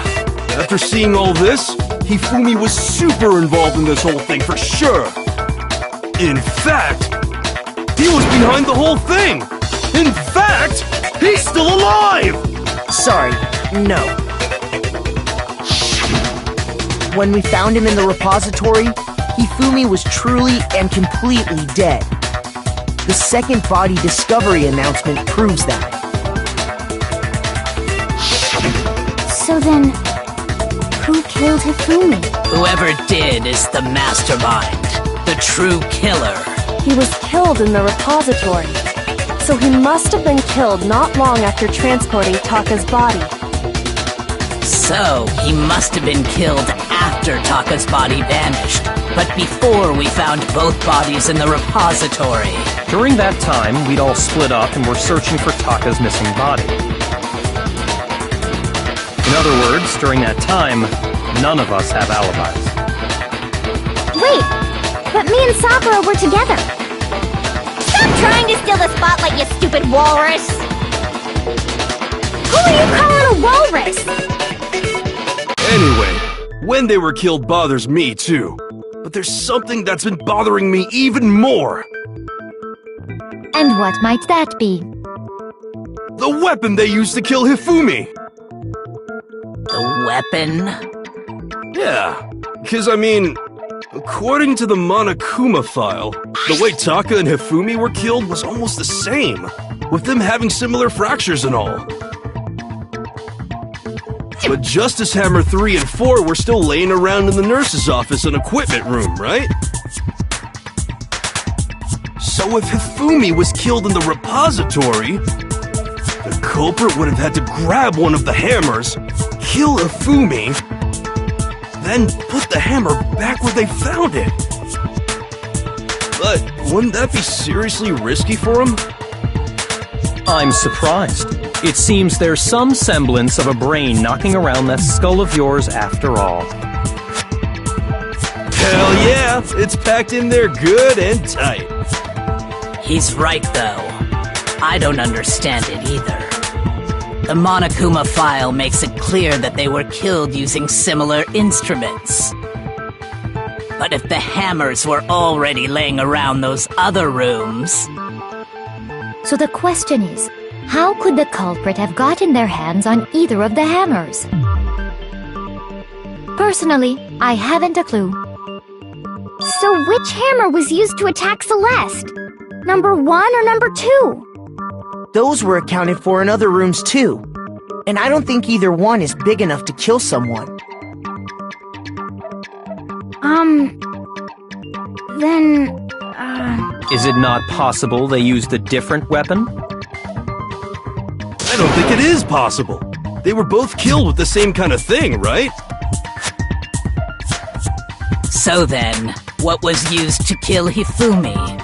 After seeing all this, Hifumi was super involved in this whole thing for sure. In fact, he was behind the whole thing. In fact, he's still alive!
Sorry, no. When we found him in the repository, Hifumi was truly and completely dead. The second body discovery announcement proves that.
So then, who killed Hifumi?
Whoever did is the mastermind, the true killer.
He was killed in the repository, so he must have been killed not long after transporting Taka's body.
So, he must have been killed after Taka's body vanished, but before we found both bodies in the repository.
During that time, we'd all split up and were searching for Taka's missing body. In other words, during that time, none of us have alibis.
Wait, but me and Sakura were together. Stop trying to steal the spotlight, you stupid walrus! Who are you calling a walrus?
Anyway, when they were killed bothers me too. But there's something that's been bothering me even more.
And what might that be?
The weapon they used to kill Hifumi!
The weapon?
Yeah, because I mean, according to the Monokuma file, the way Taka and Hifumi were killed was almost the same, with them having similar fractures and all. But Justice Hammer 3 and 4 were still laying around in the nurse's office and equipment room, right? So if Hifumi was killed in the repository, the culprit would have had to grab one of the hammers, kill Hifumi, then put the hammer back where they found it. But wouldn't that be seriously risky for him?
I'm surprised. It seems there's some semblance of a brain knocking around that skull of yours after all.
Hell yeah, it's packed in there good and tight.
He's right, though. I don't understand it either. The Monokuma file makes it clear that they were killed using similar instruments. But if the hammers were already laying around those other rooms...
So the question is, how could the culprit have gotten their hands on either of the hammers? Personally, I haven't a clue.
So which hammer was used to attack Celeste? Number 1 or number 2?
Those were accounted for in other rooms too. And I don't think either one is big enough to kill someone.
Then,
Is it not possible they used a different weapon?
I don't think it is possible. They were both killed with the same kind of thing, right?
So then, what was used to kill Hifumi?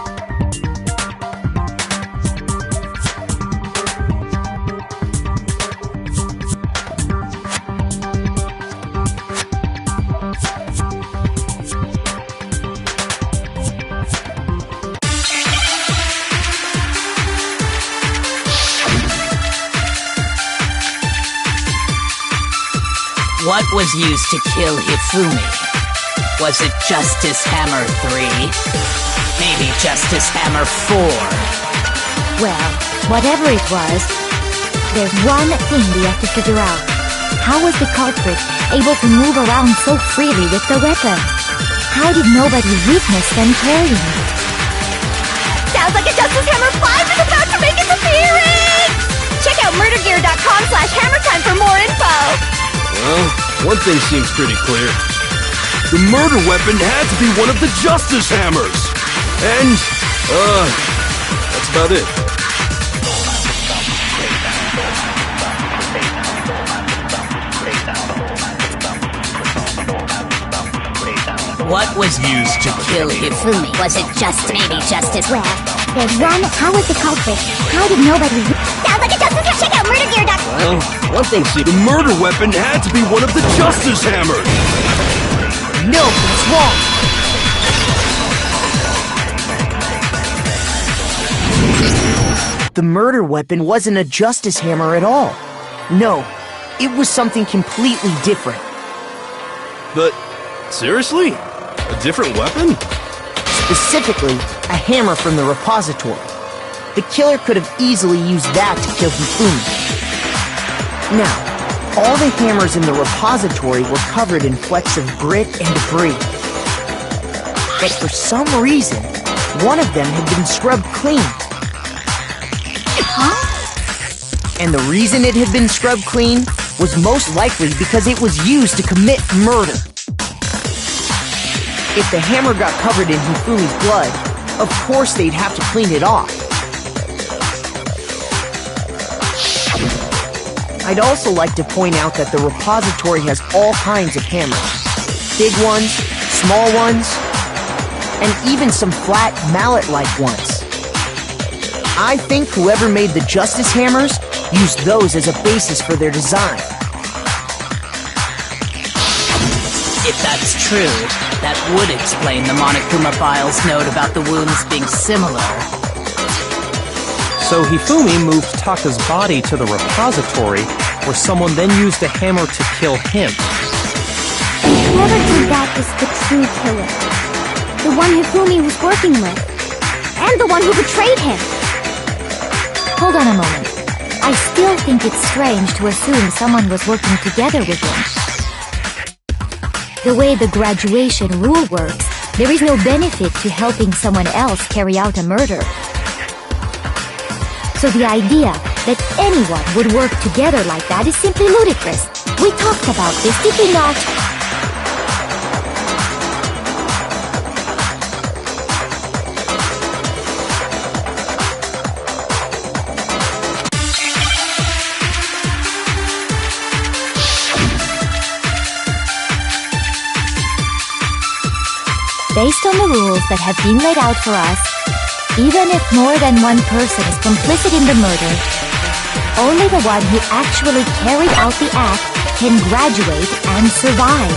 What was used to kill Hifumi? Was it Justice Hammer 3? Maybe Justice Hammer 4?
Well, whatever it was, there's one thing we have to figure out. How was the culprit able to move around so freely with the weapon? How did nobody witness them carrying it?
sounds like a Justice Hammer 5 is about to make its appearance! Check out murdergear.com/hammertime for more info!
Well, one thing seems pretty clear. The murder weapon had to be one of the Justice Hammers! And, that's about it.
What was used to kill Hifumi?
Was it maybe Justice? Well, there's one. How was the culprit? How did nobody... Sounds like a Justice. Check out murdergear.com.
Well, one thing seems... The murder weapon had to be one of the Justice Hammers!
No, it's wrong! The murder weapon wasn't a Justice Hammer at all. No, it was something completely different.
But, seriously? A different weapon?
Specifically, a hammer from the repository. The killer could have easily used that to kill Hifumi. Now, all the hammers in the repository were covered in flecks of grit and debris. But for some reason, one of them had been scrubbed clean. And the reason it had been scrubbed clean was most likely because it was used to commit murder. If the hammer got covered in Hifumi's blood, of course they'd have to clean it off. I'd also like to point out that the repository has all kinds of hammers. Big ones, small ones, and even some flat mallet-like ones. I think whoever made the Justice Hammers used those as a basis for their design.
If that's true, that would explain the Monokuma File's note about the wounds being similar.
So Hifumi moved Taka's body to the repository, where someone then used a hammer to kill him.
Whoever did that is the true killer. The one Hifumi was working with. And the one who betrayed him.
Hold on a moment. I still think it's strange to assume someone was working together with him. The way the graduation rule works, there is no benefit to helping someone else carry out a murder. So the idea that anyone would work together like that is simply ludicrous. We talked about this, did we not? Based on the rules that have been laid out for us, even if more than one person is complicit in the murder, only the one who actually carried out the act can graduate and survive.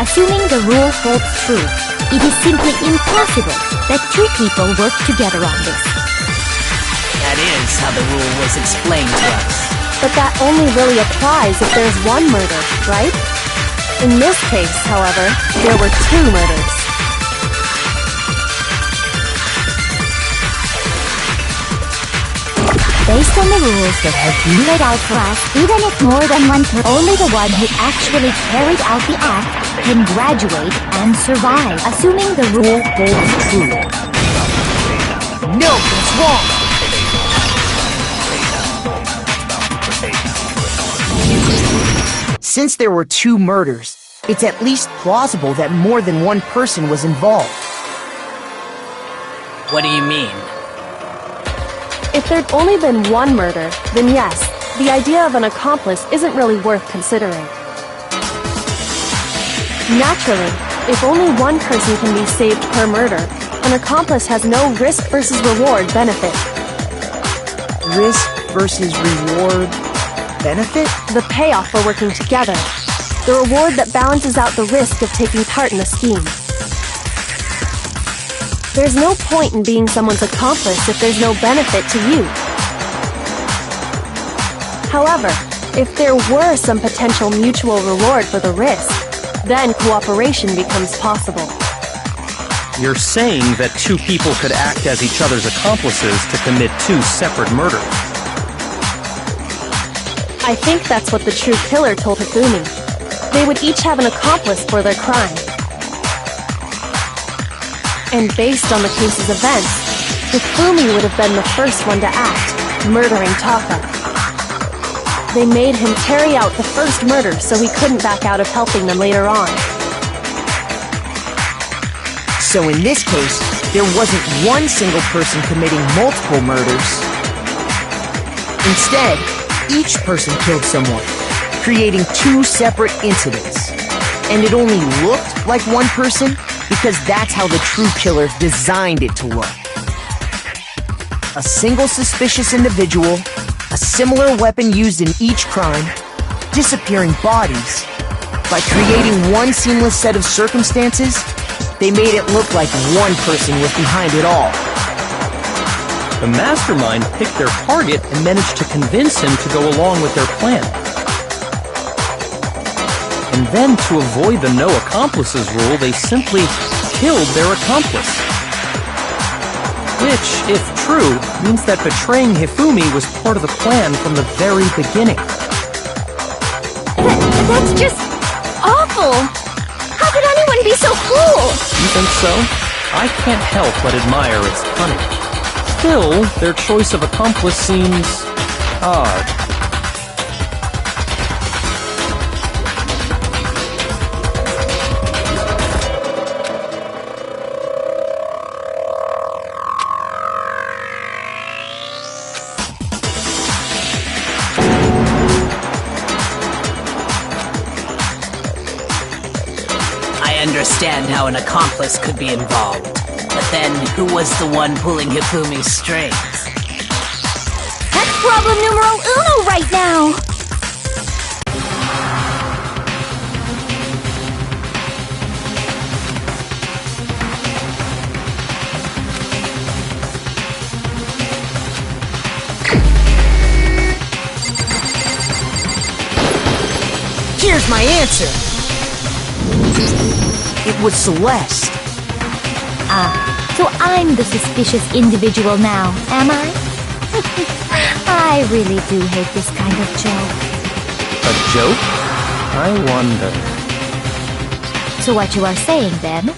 Assuming the rule holds true, it is simply impossible that two people work together on this.
That is how the rule was explained to us.
But that only really applies if there's one murder, right? In this case, however, there were two murders.
Based on the rules that have been laid out for us, even if more than one person, only the one who actually carried out the act can graduate and survive, assuming the rule holds true.
No, that's wrong! Since there were two murders, it's at least plausible that more than one person was involved.
What do you mean?
If there'd only been one murder, then yes, the idea of an accomplice isn't really worth considering. Naturally, if only one person can be saved per murder, an accomplice has no risk versus reward benefit.
Risk versus reward benefit?
The payoff for working together. The reward that balances out the risk of taking part in a scheme. There's no point in being someone's accomplice if there's no benefit to you. However, if there were some potential mutual reward for the risk, then cooperation becomes possible.
You're saying that two people could act as each other's accomplices to commit two separate murders.
I think that's what the true killer told Hifumi. They would each have an accomplice for their crime. And based on the case's events, Hifumi would have been the first one to act, murdering Taka. They made him carry out the first murder so he couldn't back out of helping them later on.
So in this case, there wasn't one single person committing multiple murders. Instead, each person killed someone, creating two separate incidents. And it only looked like one person because that's how the true killer designed it to look. A single suspicious individual, a similar weapon used in each crime, disappearing bodies. By creating one seamless set of circumstances, they made it look like one person was behind it all.
The mastermind picked their target and managed to convince him to go along with their plan. And then, to avoid the no accomplices rule, they simply killed their accomplice. Which, if true, means that betraying Hifumi was part of the plan from the very beginning.
That's just awful! How could anyone be so cruel?
You think so? I can't help but admire its cunning. Still, their choice of accomplice seems odd.
I understand how an accomplice could be involved. But then, who was the one pulling Hifumi's strings?
That's problem numero uno right now!
Here's my answer! It was Celeste.
So I'm the suspicious individual now, am I? I really do hate this kind of joke.
A joke? I wonder.
So what you are saying, then,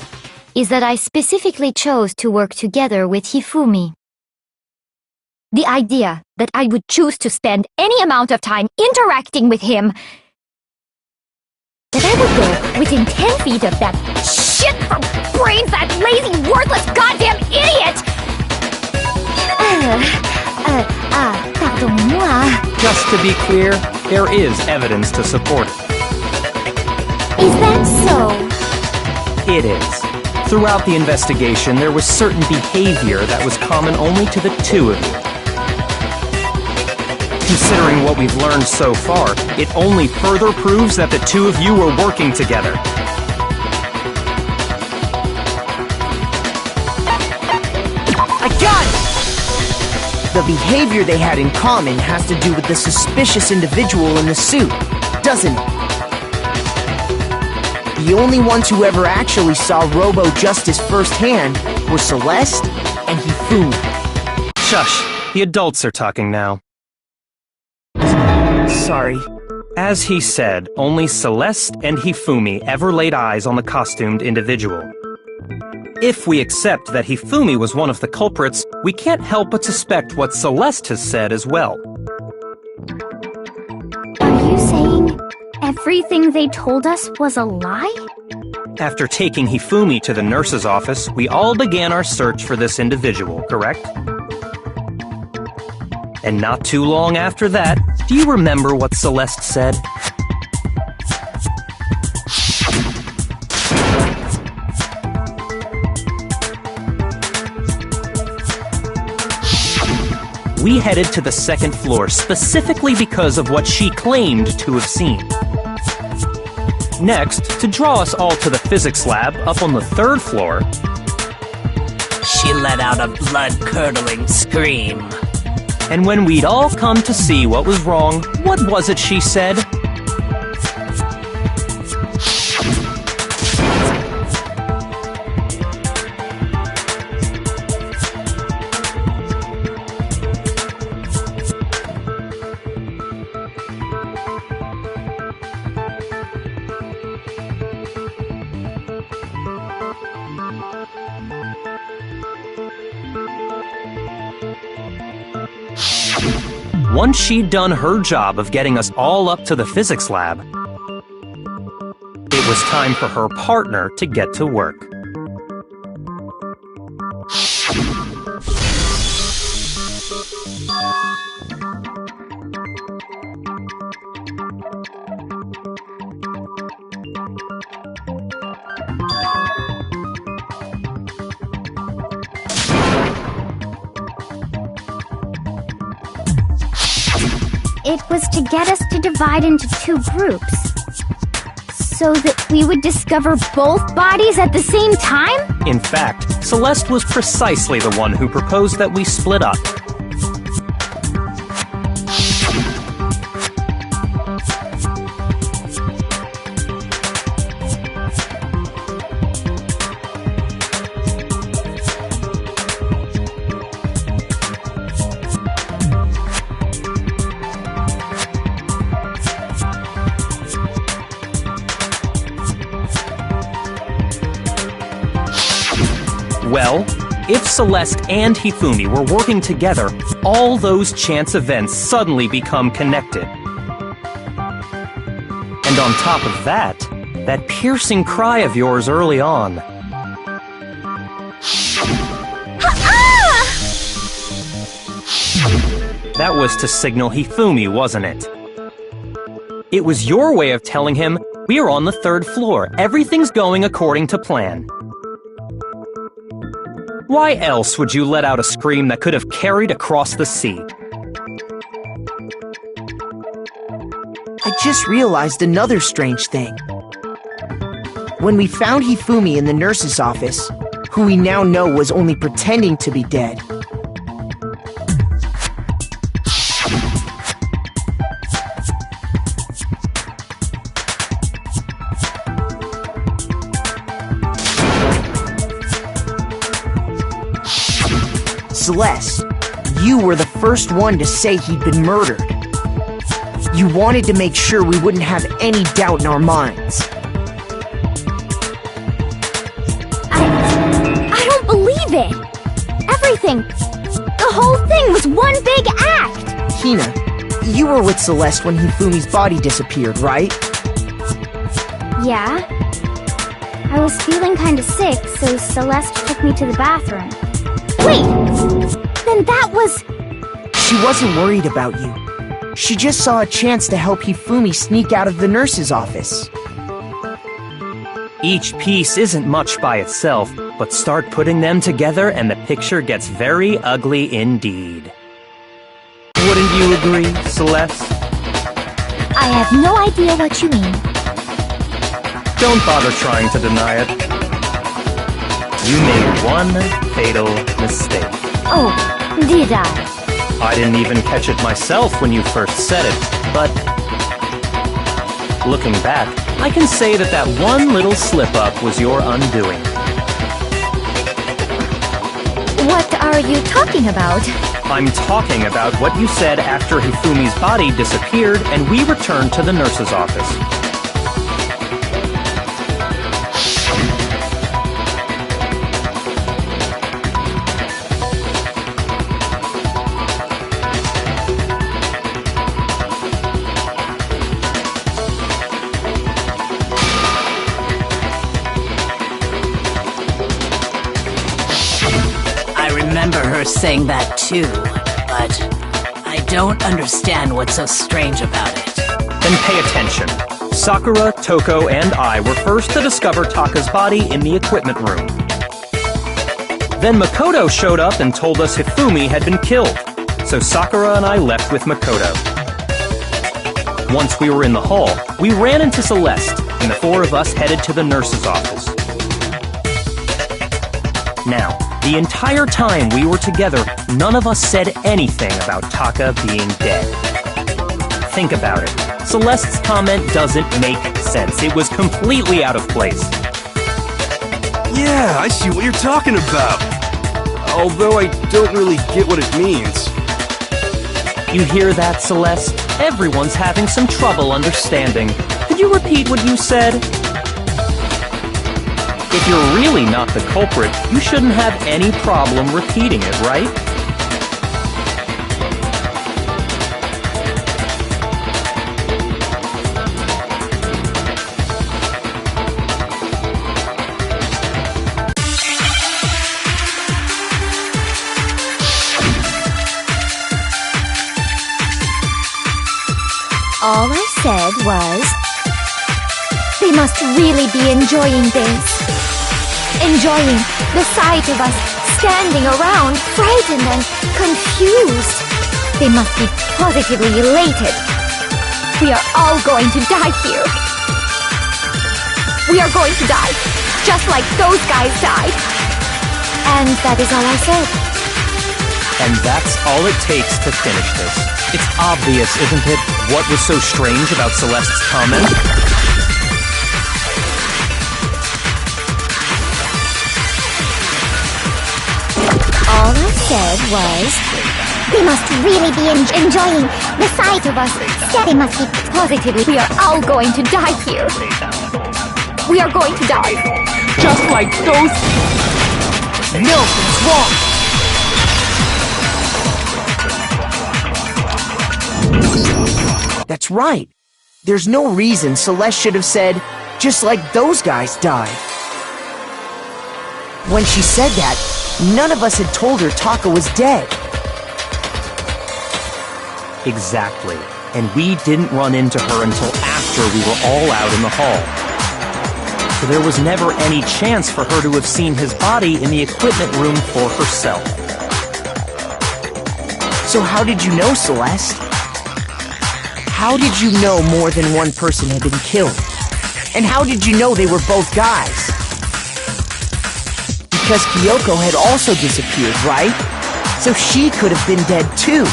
is that I specifically chose to work together with Hifumi. The idea that I would choose to spend any amount of time interacting with him, that I would go within 10 feet of that shit from brain-fat, lazy, worthless, goddamn idiot! Pardon-moi.
Just to be clear, there is evidence to support it.
Is that so?
It is. Throughout the investigation, there was certain behavior that was common only to the two of you. Considering what we've learned so far, it only further proves that the two of you were working together.
I got it! The behavior they had in common has to do with the suspicious individual in the suit, doesn't it? The only ones who ever actually saw Robo-Justice firsthand were Celeste and Hifumi.
Shush, the adults are talking now.
Sorry.
As he said, only Celeste and Hifumi ever laid eyes on the costumed individual. If we accept that Hifumi was one of the culprits, we can't help but suspect what Celeste has said as well.
Are you saying everything they told us was a lie?
After taking Hifumi to the nurse's office, we all began our search for this individual, correct? And not too long after that, do you remember what Celeste said? We headed to the second floor specifically because of what she claimed to have seen. Next, to draw us all to the physics lab up on the third floor,
She let out a blood-curdling scream.
and when we'd all come to see what was wrong, what was it she said? Once she'd done her job of getting us all up to the physics lab, it was time for her partner to get to work.
It was to get us to divide into two groups, so that we would discover both bodies at the same time?
In fact, Celeste was precisely the one who proposed that we split up. Well, if Celeste and Hifumi were working together, all those chance events suddenly become connected. And on top of that, that piercing cry of yours early on. That was to signal Hifumi, wasn't it? It was your way of telling him, we're on the 3rd floor, everything's going according to plan. Why else would you let out a scream that could have carried across the sea?
I just realized another strange thing. When we found Hifumi in the nurse's office, who we now know was only pretending to be dead, Celeste, you were the first one to say he'd been murdered. You wanted to make sure we wouldn't have any doubt in our minds.
I don't believe it! Everything, the whole thing was one big act!
Hina, you were with Celeste when Hifumi's body disappeared, right?
Yeah. I was feeling kinda sick, so Celeste took me to the bathroom. Wait! Then that was...
She wasn't worried about you. She just saw a chance to help Hifumi sneak out of the nurse's office.
Each piece isn't much by itself, but start putting them together and the picture gets very ugly indeed. Wouldn't you agree, Celeste?
I have no idea what you mean.
Don't bother trying to deny it. You made one fatal mistake.
Oh, did I?
I didn't even catch it myself when you first said it, but looking back, I can say that that one little slip-up was your undoing.
What are you talking about?
I'm talking about what you said after Hifumi's body disappeared and we returned to the nurse's office.
Her saying that too, but I don't understand what's so strange about it.
Then pay attention. Sakura, Toko, and I were first to discover Taka's body in the equipment room. Then Makoto showed up and told us Hifumi had been killed, so Sakura and I left with Makoto. Once we were in the hall, we ran into Celeste, and the 4 of us headed to the nurse's office. Now, the entire time we were together, none of us said anything about Taka being dead. Think about it. Celeste's comment doesn't make sense. It was completely out of place.
Yeah, I see what you're talking about. Although I don't really get what it means.
You hear that, Celeste? Everyone's having some trouble understanding. Could you repeat what you said? If you're really not the culprit, you shouldn't have any problem repeating it, right?
All I said was, they must really be enjoying this. Enjoying the sight of us standing around, frightened and confused. They must be positively elated. We are all going to die here. We are going to die, just like those guys died. And that is all I said.
And that's all it takes to finish this. It's obvious, isn't it, what was so strange about Celeste's comment?
All I said was,
They must really be enjoying the sight of us. They must be
positively, we are all going to die here. We are going to die, just like those...
Milk and swamp! That's right. There's no reason Celeste should have said, just like those guys died. When she said that, none of us had told her Taka was dead.
Exactly. And we didn't run into her until after we were all out in the hall. So there was never any chance for her to have seen his body in the equipment room for herself.
So how did you know, Celeste? How did you know more than one person had been killed? And how did you know they were both guys? Because Kyoko had also disappeared, right? So she could have been dead too.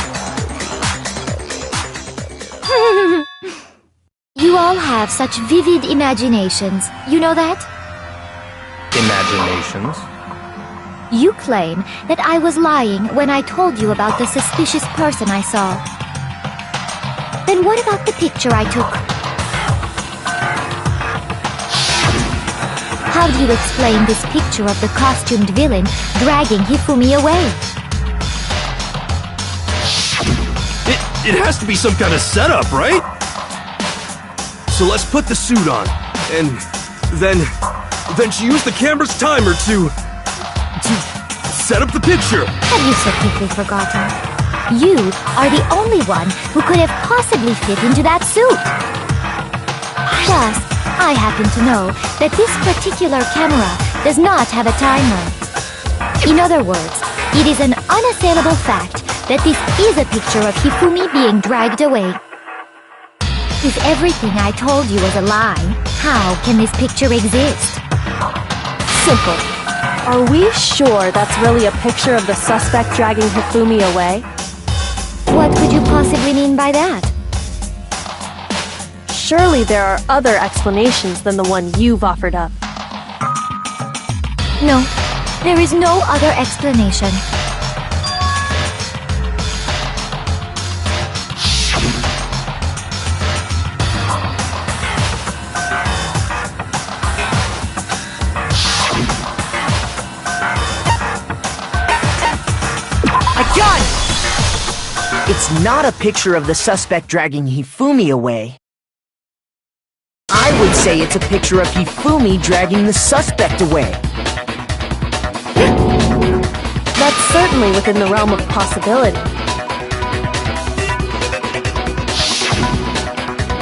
You all have such vivid imaginations. You know that?
Imaginations?
You claim that I was lying when I told you about the suspicious person I saw. Then what about the picture I took? How do you explain this picture of the costumed villain dragging Hifumi away?
It has to be some kind of setup, right? So let's put the suit on, and then she used the camera's timer to set up the picture.
Have you so quickly forgotten? You are the only one who could have possibly fit into that suit. Plus, I happen to know that this particular camera does not have a timer. In other words, it is an unassailable fact that this is a picture of Hifumi being dragged away. If everything I told you was a lie, how can this picture exist?
Simple. Are we sure that's really a picture of the suspect dragging Hifumi away?
What could you possibly mean by that?
Surely there are other explanations than the one you've offered up.
No, there is no other explanation.
It's not a picture of the suspect dragging Hifumi away. I would say it's a picture of Hifumi dragging the suspect away.
That's certainly within the realm of possibility.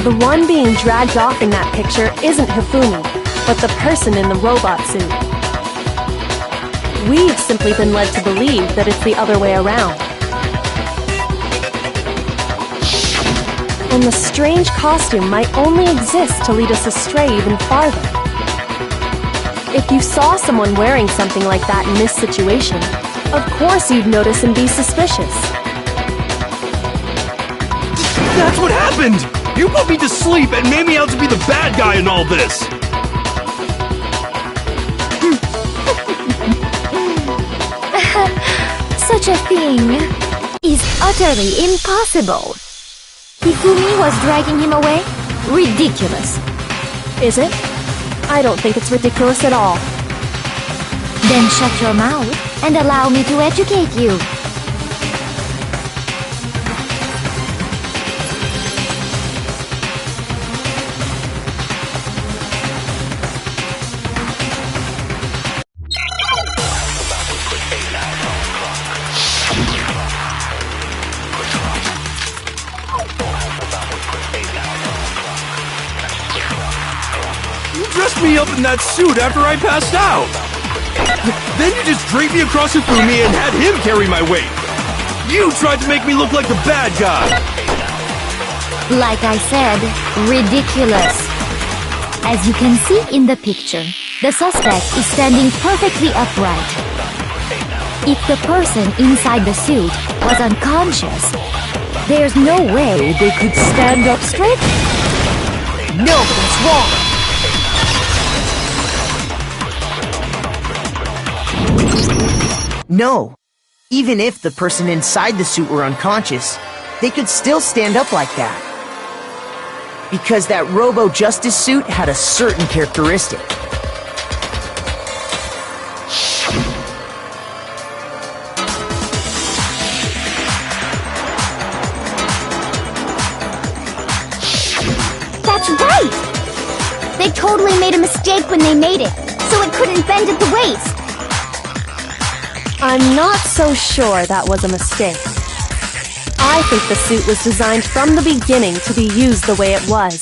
The one being dragged off in that picture isn't Hifumi, but the person in the robot suit. We've simply been led to believe that it's the other way around. And the strange costume might only exist to lead us astray even farther. If you saw someone wearing something like that in this situation, of course you'd notice and be suspicious.
That's what happened! You put me to sleep and made me out to be the bad guy in all this!
Such a thing is utterly impossible. Hifumi was dragging him away? Ridiculous.
Is it? I don't think it's ridiculous at all.
Then shut your mouth and allow me to educate you.
Dressed me up in that suit after I passed out. Then you just draped me across Hifumi and had him carry my weight. You tried to make me look like the bad guy.
Like I said, ridiculous. As you can see in the picture, the suspect is standing perfectly upright. If the person inside the suit was unconscious, there's no way they could stand up straight.
No, that's wrong! No. Even if the person inside the suit were unconscious, they could still stand up like that. Because that Robo-Justice suit had a certain characteristic.
like when they made it, so it couldn't bend at the waist.
I'm not so sure that was a mistake. I think the suit was designed from the beginning to be used the way it was.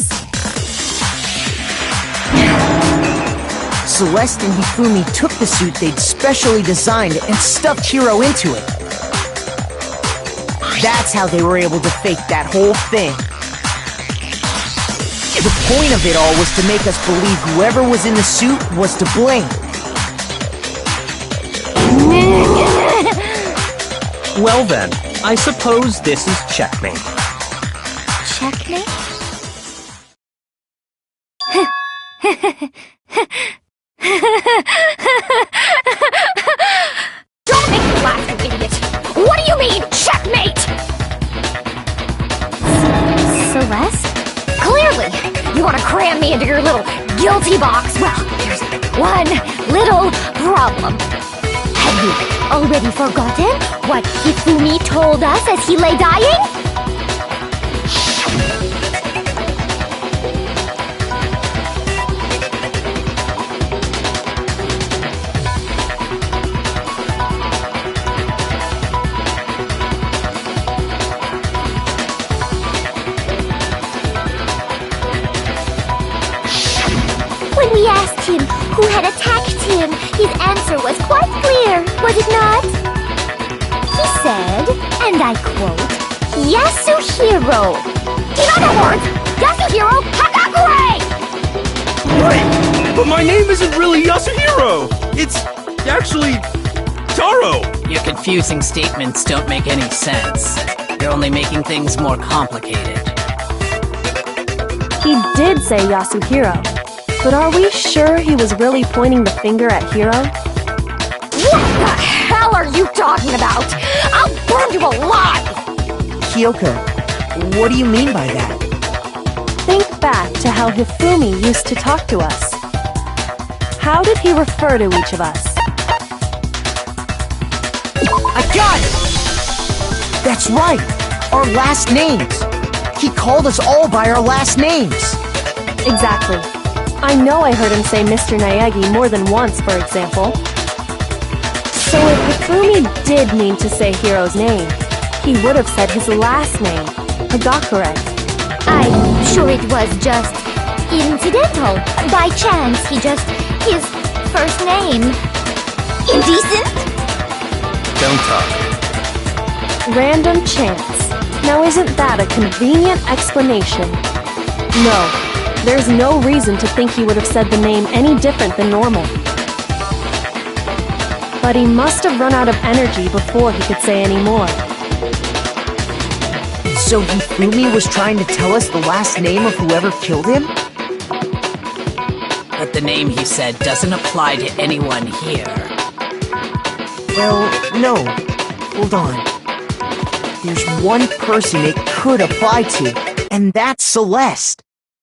Celeste and Hifumi took the suit they'd specially designed and stuffed Hiro into it. That's how they were able to fake that whole thing. The point of it all was to make us believe whoever was in the suit was to blame.
Well then, I suppose this is checkmate.
Checkmate?
Don't make me laugh, you idiot! What do you mean, checkmate?
Celeste?
Clearly, you want to cram me into your little guilty box. Well, there's one little problem.
Have you already forgotten what Hifumi told us as he lay dying? When we asked him who had attacked him, his answer was quite clear, was it not? He said, and I quote, Yasuhiro.
In other words, Yasuhiro Hagakure!
Wait, but my name isn't really Yasuhiro! It's actually Taro!
Your confusing statements don't make any sense. You're only making things more complicated.
He did say Yasuhiro, but are we sure he was really pointing the finger at Hiro?
What the hell are you talking about? I'll burn you alive!
Kyoka, what do you mean by that?
Think back to how Hifumi used to talk to us. How did he refer to each of us?
I got it! That's right! Our last names! He called us all by our last names!
Exactly. I know I heard him say Mr. Naegi more than once, for example. So if Hifumi did mean to say Hiro's name, he would have said his last name, Hagakure.
I'm sure it was just incidental. By chance, his first name. Indecent?
Don't talk.
Random chance. Now isn't that a convenient explanation? No. There's no reason to think he would have said the name any different than normal. But he must have run out of energy before he could say any more.
So Hifumi was trying to tell us the last name of whoever killed him?
But the name he said doesn't apply to anyone here.
Well, no. Hold on. There's one person it could apply to, and that's Celeste.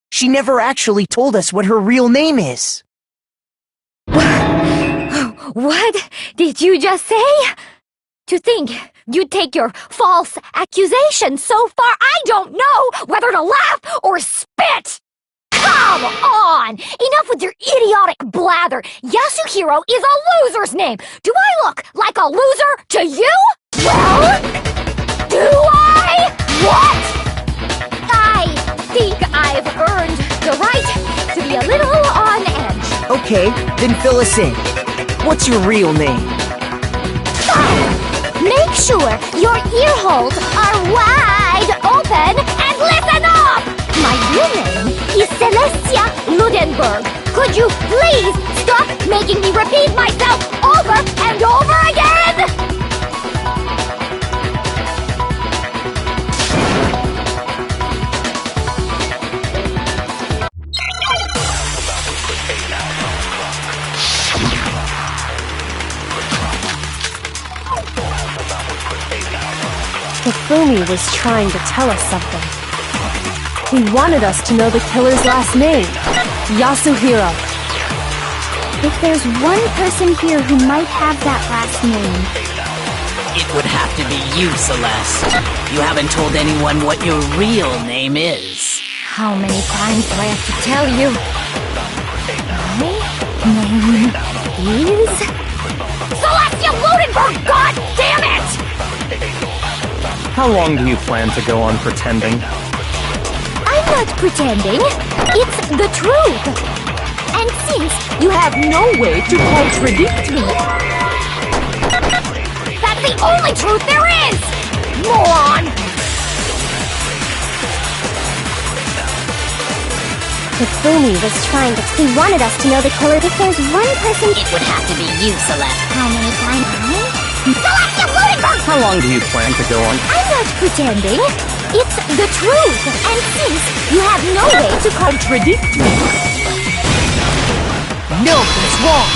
She never actually told us what her real name is.
What did you just say? To think you'd take your false accusation so far, I don't know whether to laugh or spit!
Come on! Enough with your idiotic blather! Yasuhiro is a loser's name! Do I look like a loser to you? Well, do I? What? I think I've earned the right to be a little on edge.
Okay, then fill us in. What's your real name?
Make sure your ear holes are wide open and listen up! My real name is Celestia Ludenberg. Could you please stop making me repeat myself over and over again?
Hifumi was trying to tell us something. He wanted us to know the killer's last name, Yasuhiro.
If there's one person here who might have that last name,
It would have to be you, Celeste. You haven't told anyone what your real name is.
How many times do I have to tell you? Me? name is...
Celestia Ludenberg! God damn it!
How long do you plan to go on pretending?
I'm not pretending. It's the truth. And since you have no way to contradict me...
That's the only truth there is! Moron!
Hifumi was trying to... He wanted us to know the killer. If there's one person...
It would have to be you, Celeste.
How many times?
Celestia Ludenberg!
How long do you plan to go on?
I'm not pretending. It's the truth. And since you have no way to contradict me...
Milk is wrong!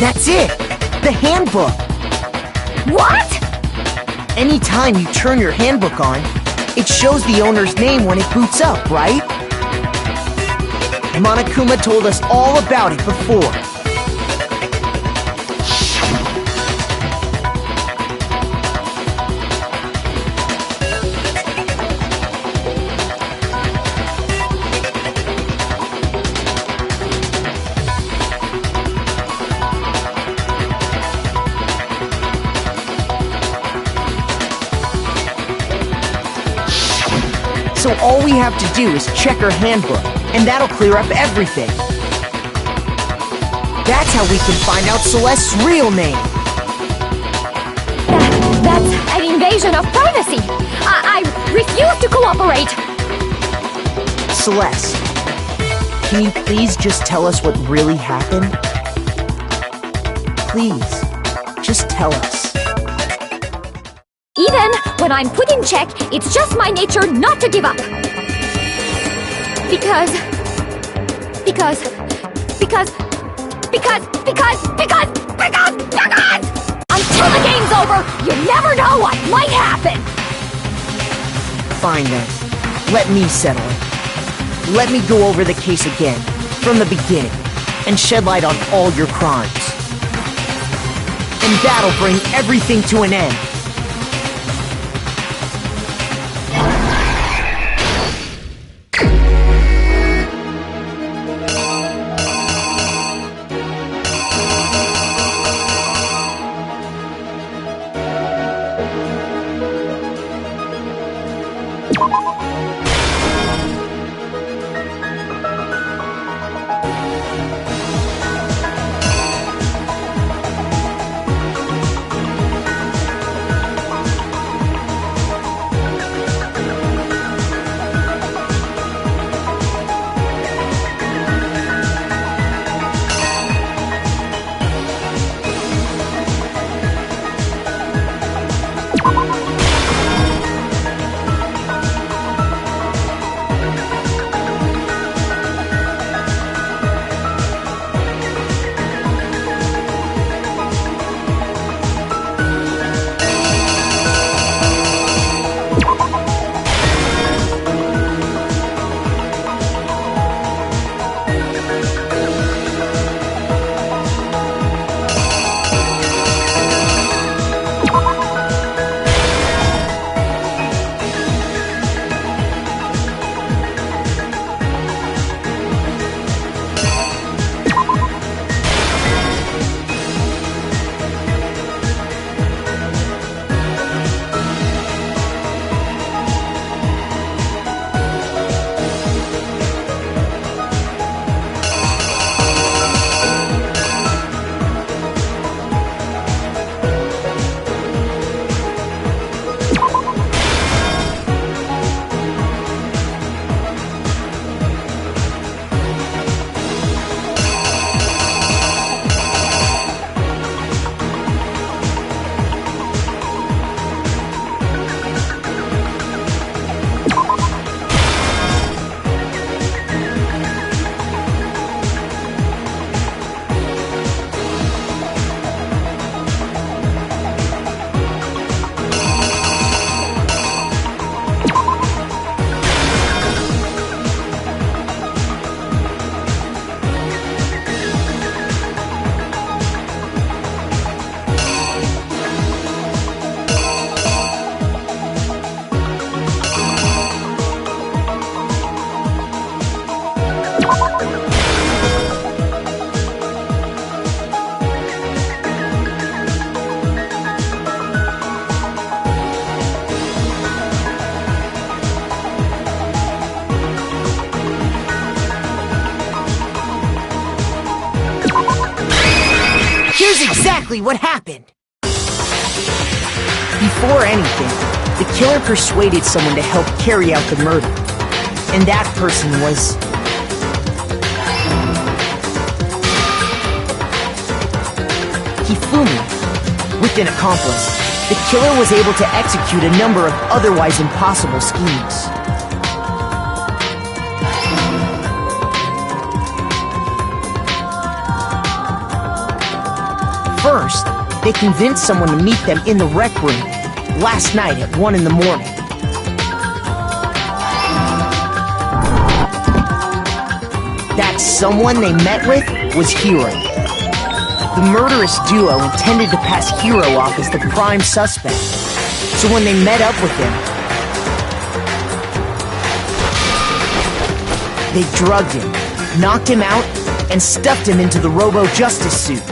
That's it! The handbook!
What?
Anytime you turn your handbook on, it shows the owner's name when it boots up, right? Monokuma told us all about it before. So all we have to do is check her handbook, and that'll clear up everything. That's how we can find out Celeste's real name.
That's an invasion of privacy. I refuse to cooperate.
Celeste, can you please just tell us what really happened? Please, just tell us.
Even when I'm put in check, it's just my nature not to give up. Because until the game's over, you never know what might happen.
Fine then, let me settle it. Let me go over the case again, from the beginning, and shed light on all your crimes. And that'll bring everything to an end. exactly what happened. Before anything, the killer persuaded someone to help carry out the murder. And that person was... Hifumi. With an accomplice, the killer was able to execute a number of otherwise impossible schemes. First, they convinced someone to meet them in the rec room last night at 1 in the morning. That someone they met with was Hiro. The murderous duo intended to pass Hiro off as the prime suspect. So when they met up with him, they drugged him, knocked him out, and stuffed him into the Robo-Justice suit.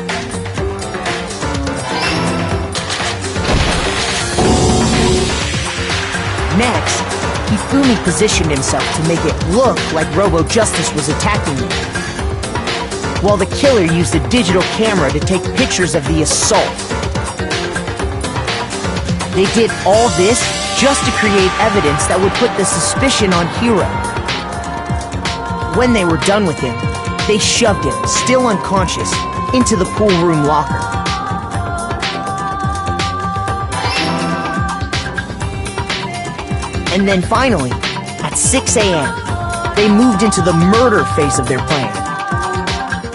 Next, Hifumi positioned himself to make it look like Robo-Justice was attacking him, while the killer used a digital camera to take pictures of the assault. They did all this just to create evidence that would put the suspicion on Hiro. When they were done with him, they shoved him, still unconscious, into the pool room locker. And then finally, at 6 a.m., they moved into the murder phase of their plan.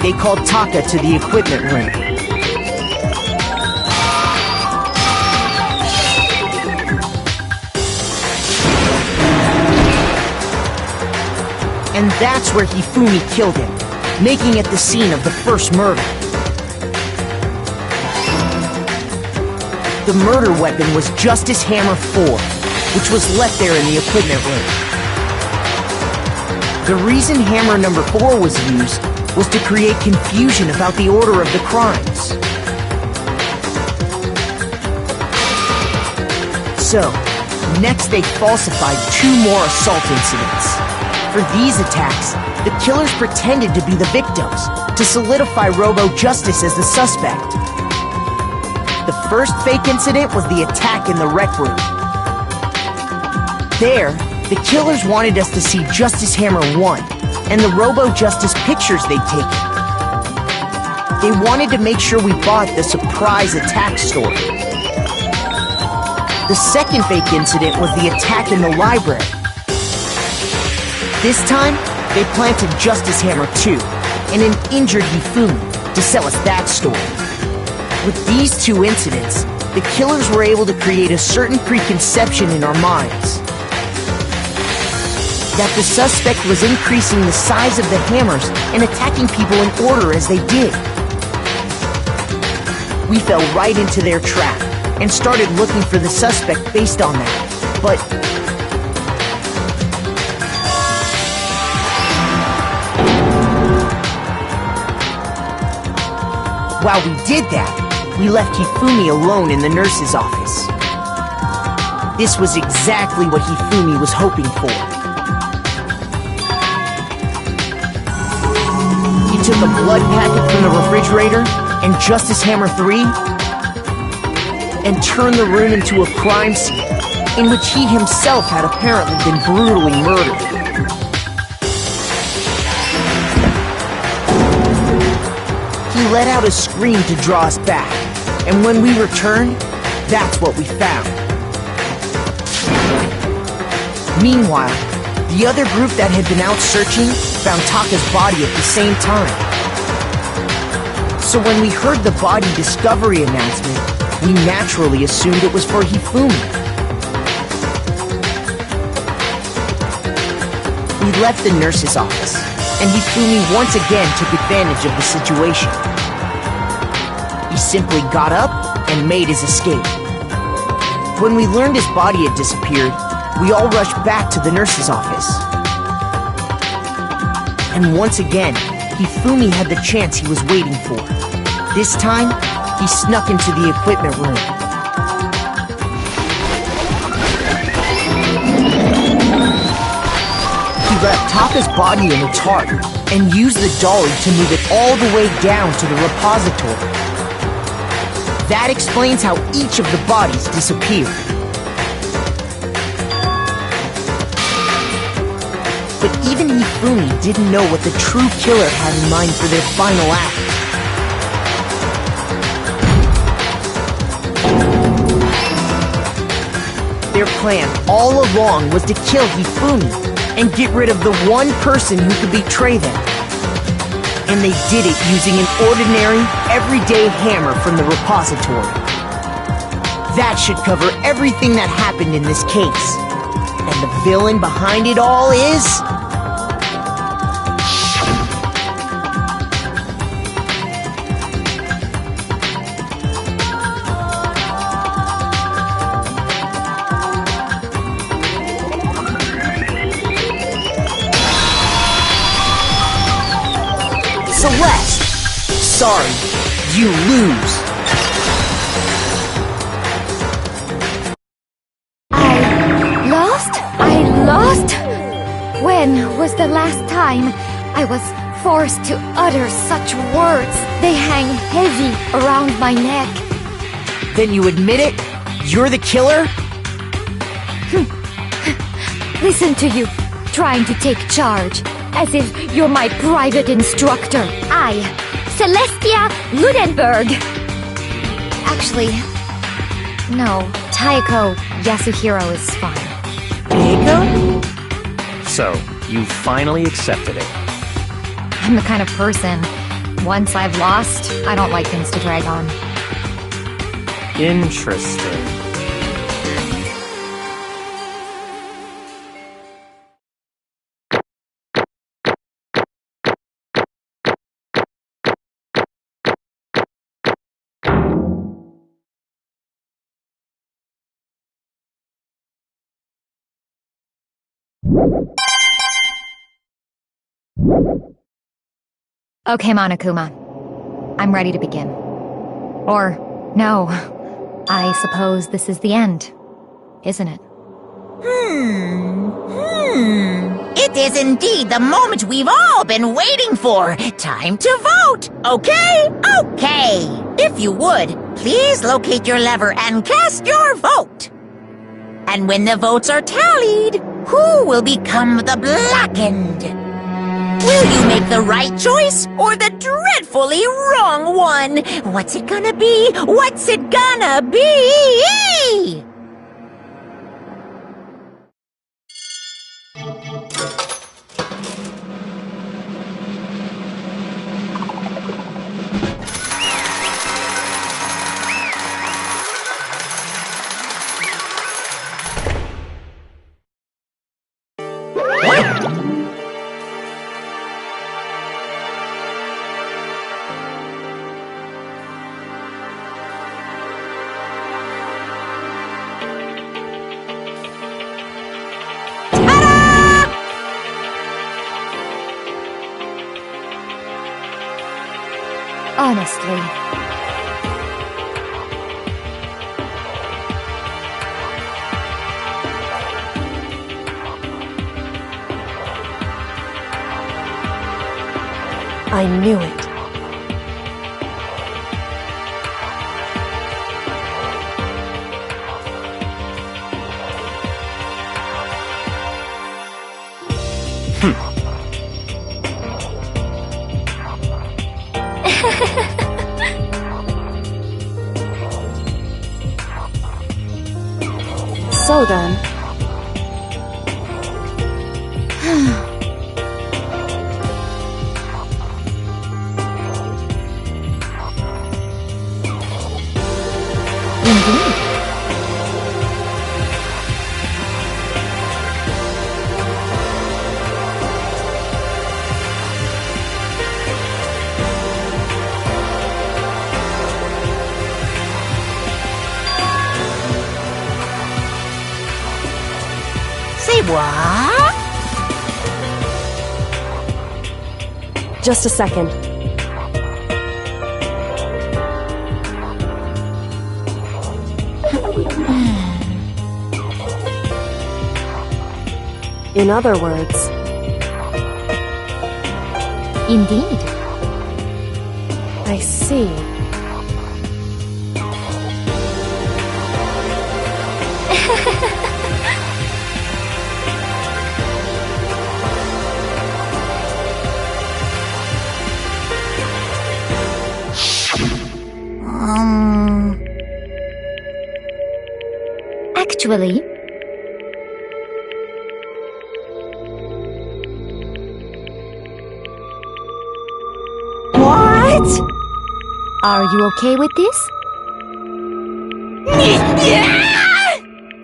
They called Taka to the equipment room. And that's where Hifumi killed him, making it the scene of the first murder. The murder weapon was Justice Hammer 4, which was left there in the equipment room. The reason Hammer number 4 was used was to create confusion about the order of the crimes. So, next they falsified 2 more assault incidents. For these attacks, the killers pretended to be the victims, to solidify Robo-Justice as the suspect. The first fake incident was the attack in the rec room. There, the killers wanted us to see Justice Hammer 1 and the Robo-Justice pictures they'd taken. They wanted to make sure we bought the surprise attack story. The second fake incident was the attack in the library. This time, they planted Justice Hammer 2 and an injured Hifumi to sell us that story. With these 2 incidents, the killers were able to create a certain preconception in our minds that the suspect was increasing the size of the hammers and attacking people in order as they did. We fell right into their trap and started looking for the suspect based on that, but while we did that, we left Hifumi alone in the nurse's office. This was exactly what Hifumi was hoping for. He took a blood packet from the refrigerator and Justice Hammer 3 and turned the room into a crime scene in which he himself had apparently been brutally murdered. He let out a scream to draw us back, and when we returned, that's what we found. Meanwhile, the other group that had been out searching found Taka's body at the same time. So when we heard the body discovery announcement, we naturally assumed it was for Hifumi. We left the nurse's office, and Hifumi once again took advantage of the situation. He simply got up and made his escape. When we learned his body had disappeared, we all rushed back to the nurse's office. And once again, Hifumi had the chance he was waiting for. This time, he snuck into the equipment room. He left Taka's body in its heart and used the dolly to move it all the way down to the repository. That explains how each of the bodies disappeared. But even Hifumi didn't know what the true killer had in mind for their final act. Their plan all along was to kill Hifumi and get rid of the one person who could betray them. And they did it using an ordinary, everyday hammer from the repository. That should cover everything that happened in this case. And the villain behind it all is... Celeste! Sorry, you lose.
I lost? When was the last time I was forced to utter such words? They hang heavy around my neck.
Then you admit it? You're the killer?
Listen to you, trying to take charge, as if you're my private instructor. I, Celestia Ludenberg. Actually, no, Taeko Yasuhiro is fine.
Taeko?
So, you finally accepted it.
I'm the kind of person, once I've lost, I don't like things to drag on.
Interesting.
Okay, Monokuma. I'm ready to begin. Or, no, I suppose this is the end, isn't it?
It is indeed the moment we've all been waiting for. Time to vote. Okay? Okay. If you would, please locate your lever and cast your vote. And when the votes are tallied, who will become the blackened? Will you make the right choice or the dreadfully wrong one? What's it gonna be? What's it gonna be?
Honestly.
I knew it. So then...
Indeed.
Say what?
Just a second. In other words...
Indeed.
I see.
Actually,
What?
are you okay with this?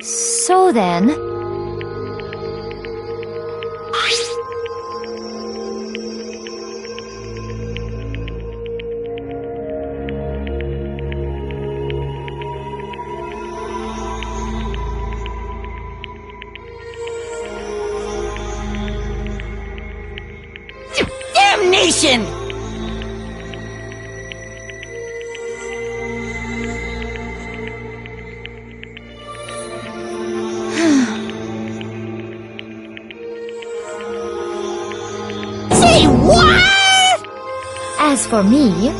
So then,
Damnation! Say what?
as for me,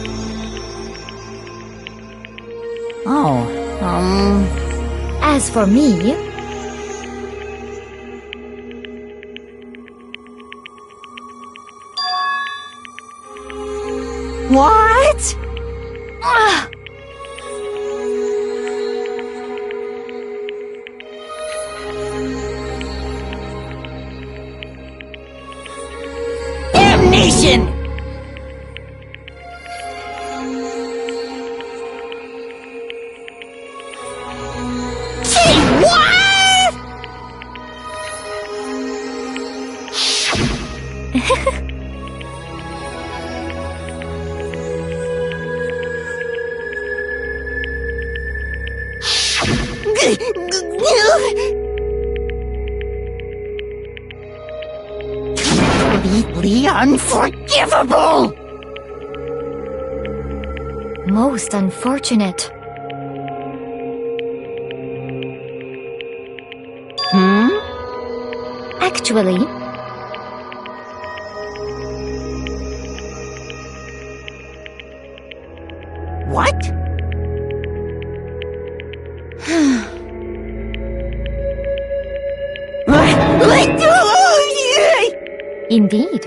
as for me,
What? Damnation! Say what? Completely unforgivable!
most unfortunate. Actually,
What?
indeed.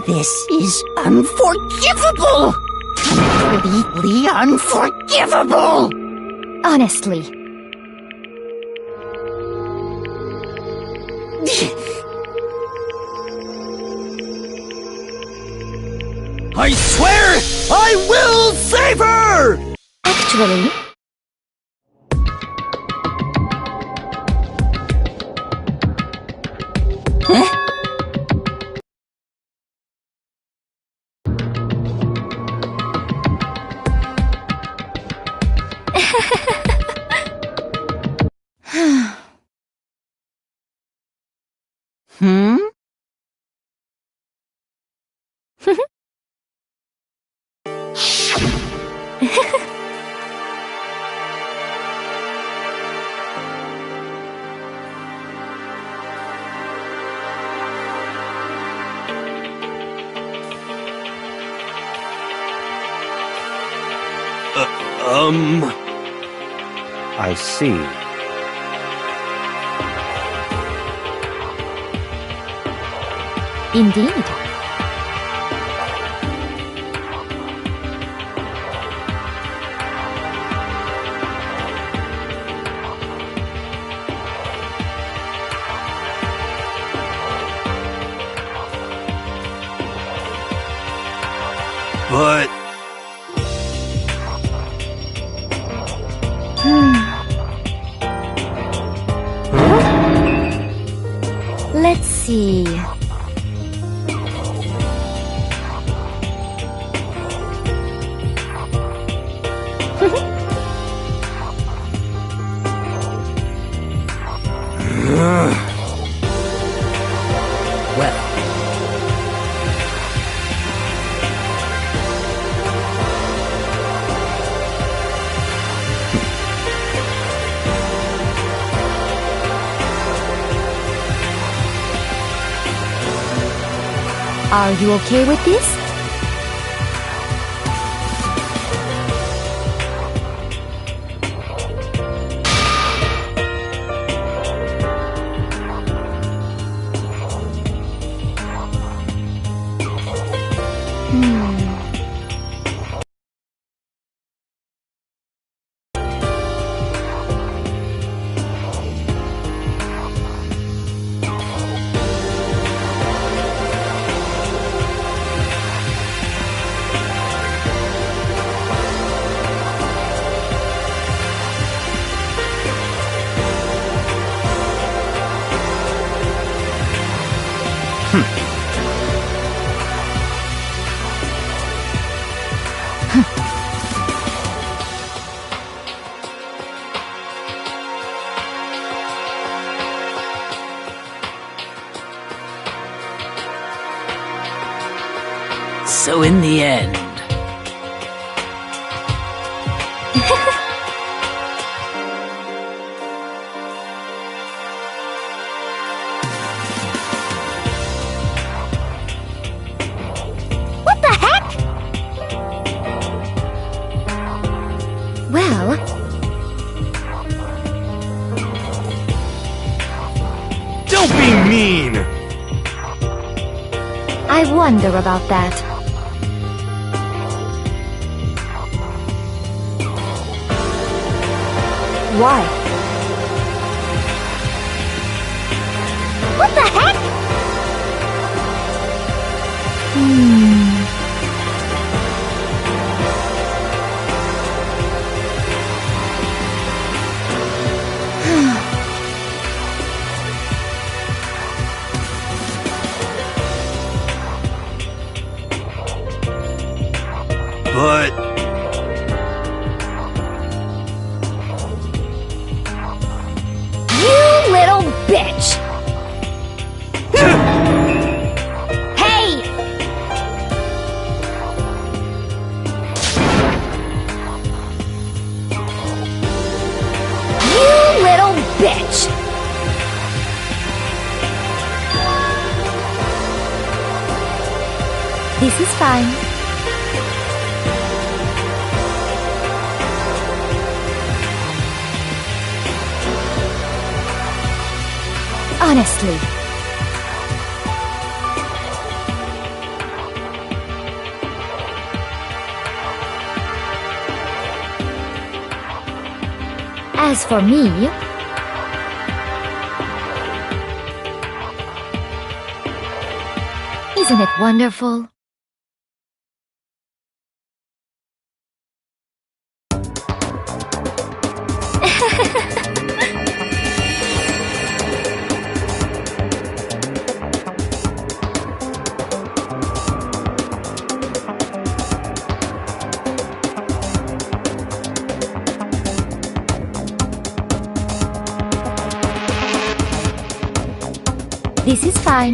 This is unforgivable! Completely unforgivable!
Honestly,
I swear I will save her!
actually,
I see.
indeed.
But
Let's see.
Well,
Are you okay with this?
So in the end,
What the heck?
Well,
Don't be mean!
I wonder about that.
Why?
What the heck?
But...
You little bitch! Hey! You little bitch!
This is fine. Honestly. As for me, isn't it wonderful? This is fine.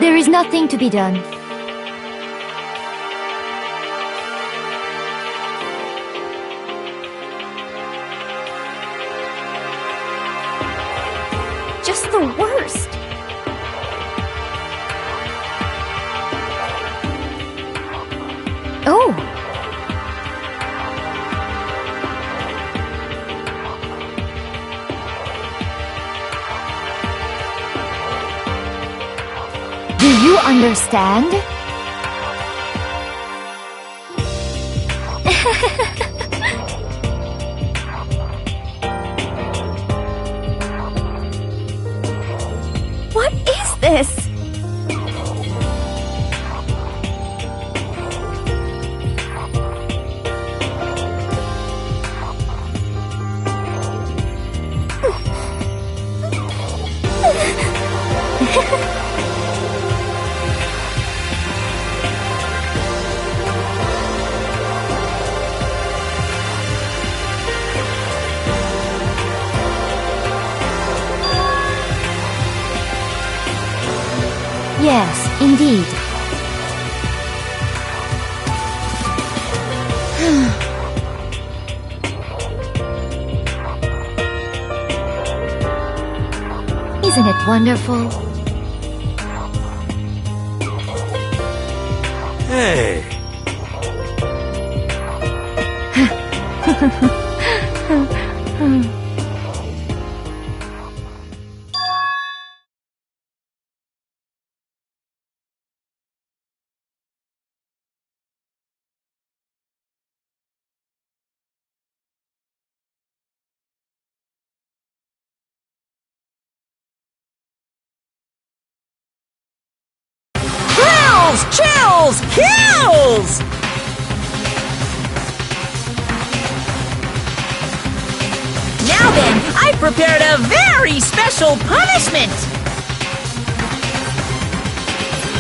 There is nothing to be done.
Just the worst.
Oh! Do you understand?
What is this?
Yes, indeed. Isn't it wonderful?
Hey!
chills, kills! Now then, I've prepared a very special punishment!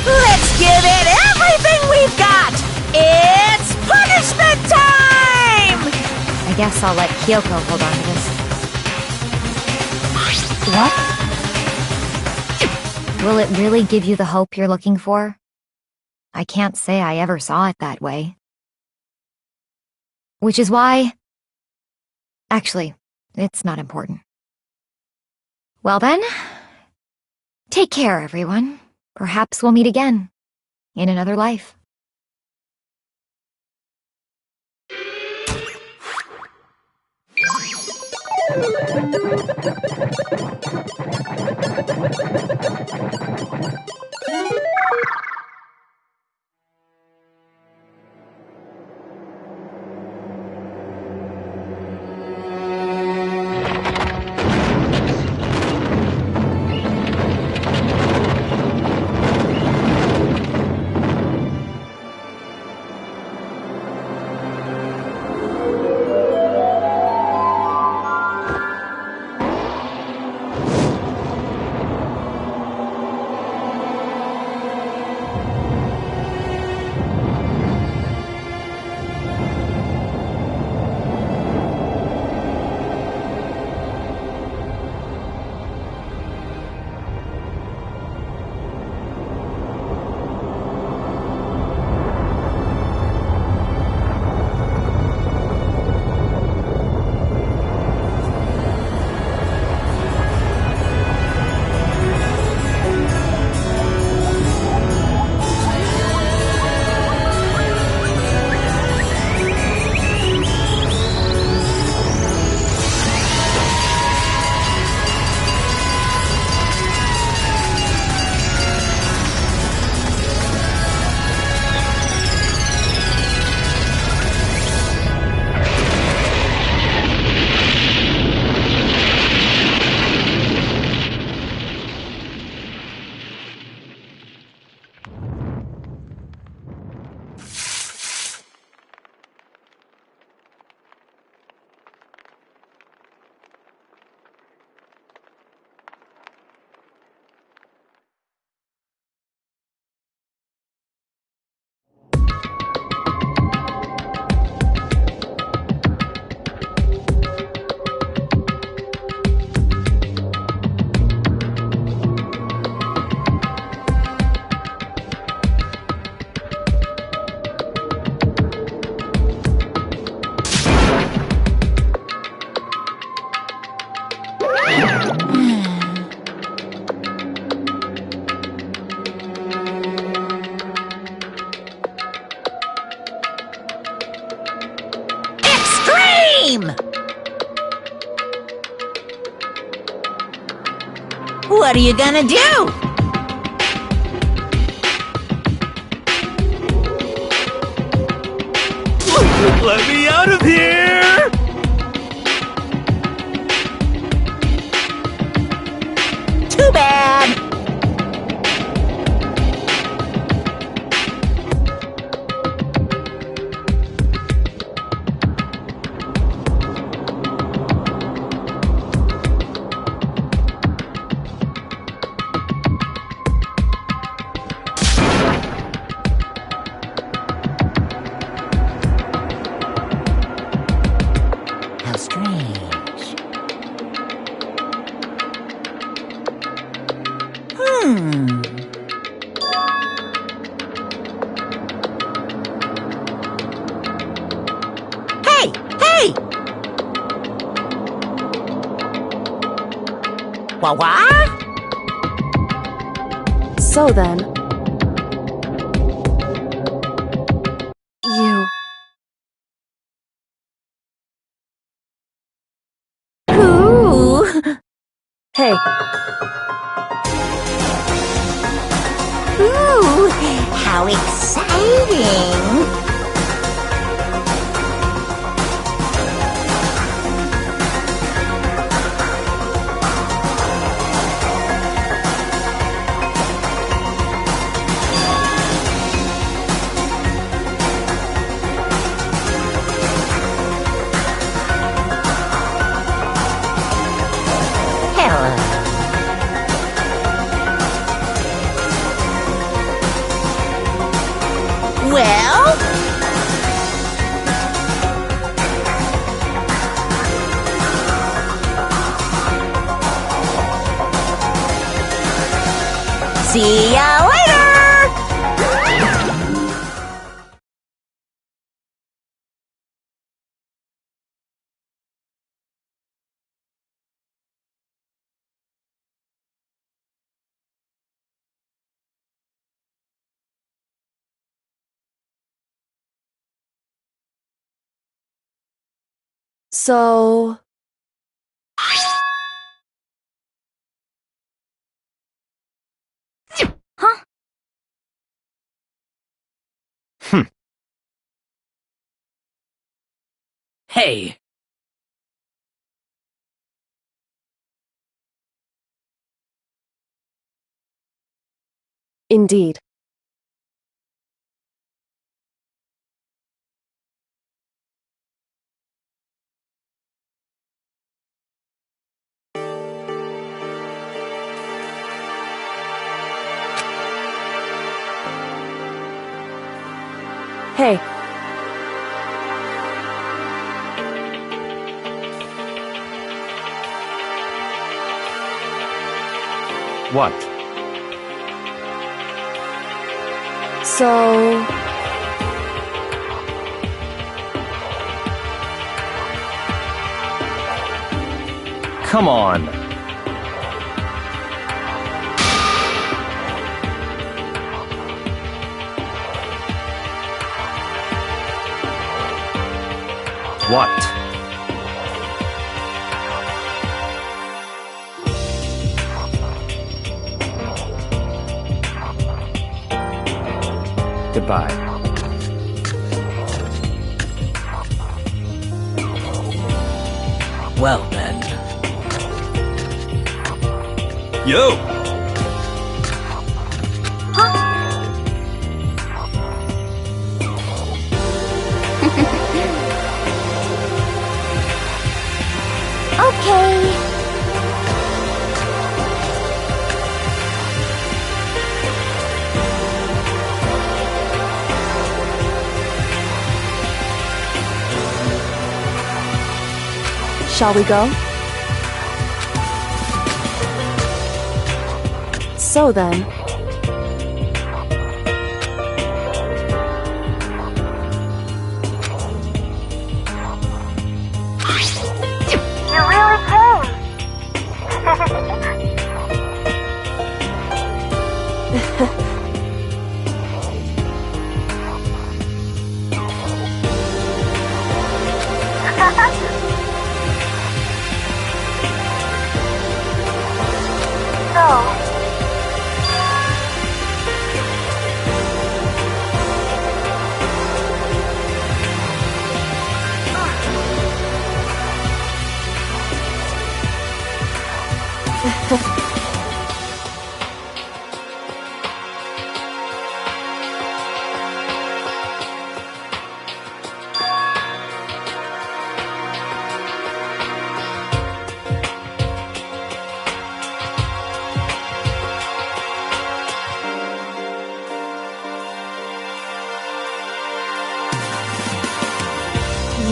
Let's give it everything we've got! It's punishment time!
I guess I'll let Kyoko hold on to this. What? Will it really give you the hope you're looking for? I can't say I ever saw it that way. Which is why... Actually, it's not important. Well then, take care, everyone. Perhaps we'll meet again, in another life.
What are you gonna do?
Let me out of here!
Too bad! How strange. Hey! Hey! What?
So then... You...
Ooh!
Hey,
Ooh! How exciting! See ya later!
So...
Huh?
Hey,
Indeed. Hey,
What?
so...
Come on. What? Goodbye.
well then.
Yo!
Okay.
Shall we go? So then...
You really came. So...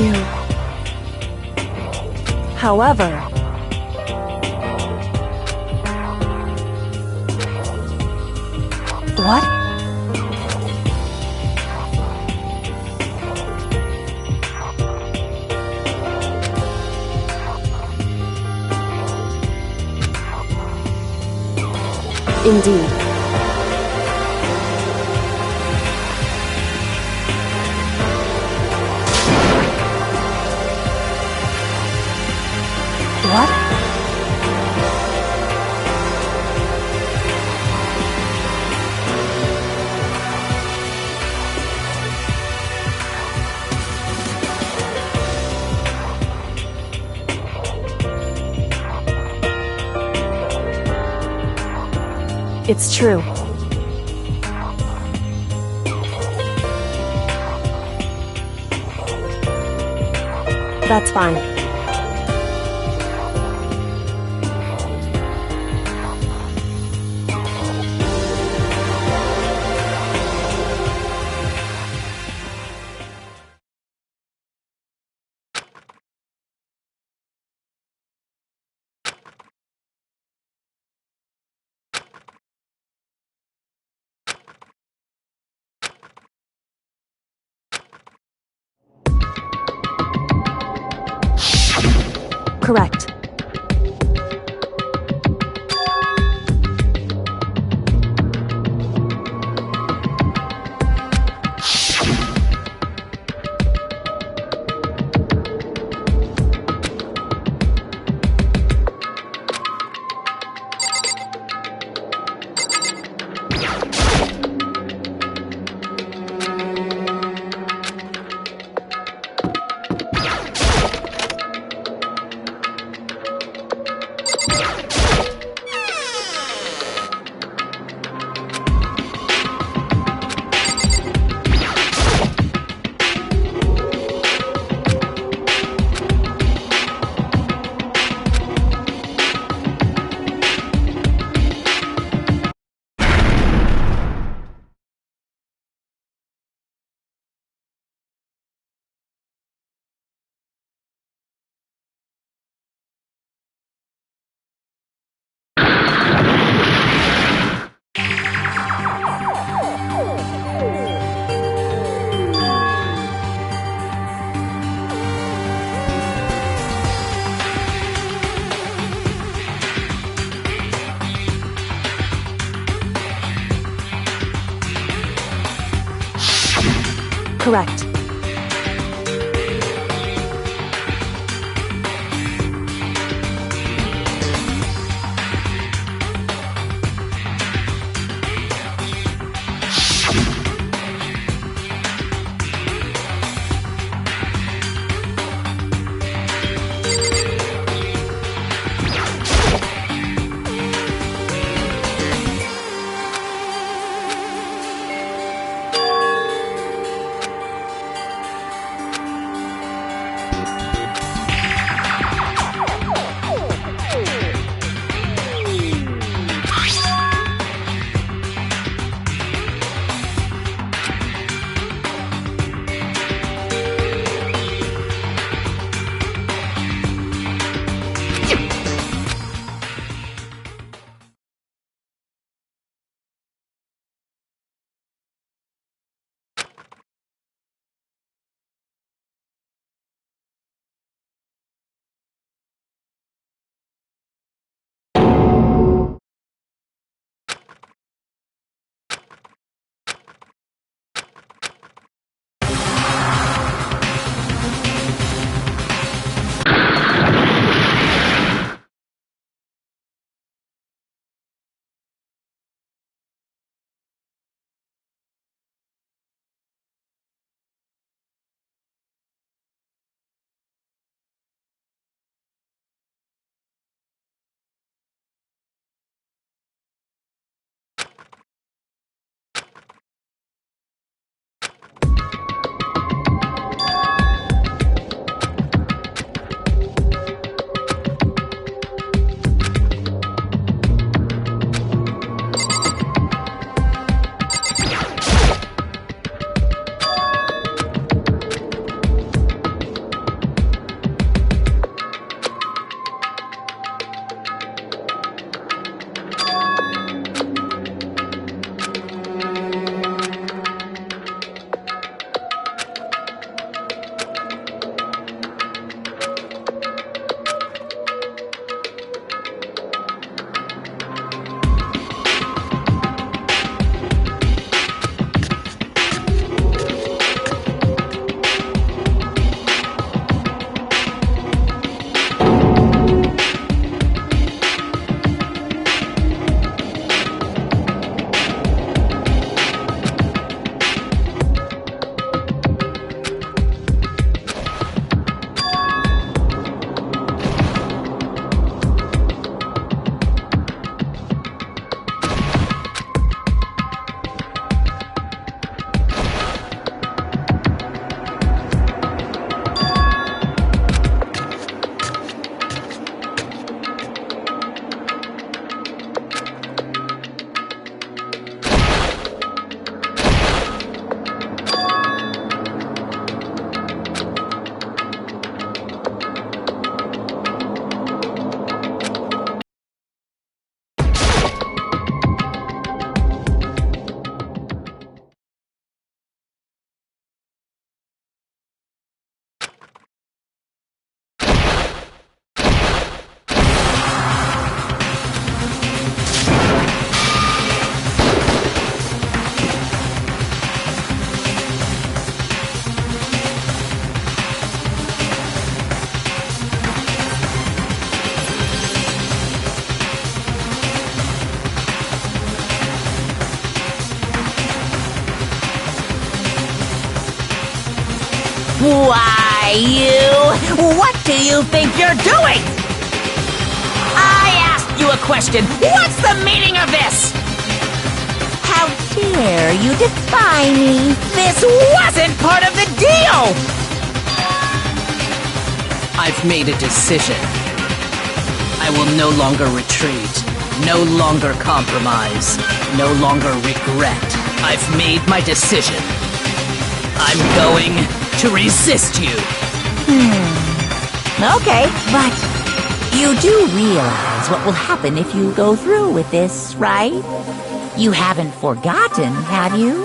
You... However... What? Indeed. What? It's true. That's fine. Correct. Correct.
Why, what do you think you're doing? I asked you a question. What's the meaning of this? How dare you defy me? This wasn't part of the deal!
I've made a decision. I will no longer retreat, no longer compromise, no longer regret. I've made my decision. I'm going to resist you.
Okay, but you do realize what will happen if you go through with this, right? You haven't forgotten, have you?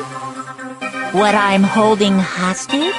What I'm holding hostage?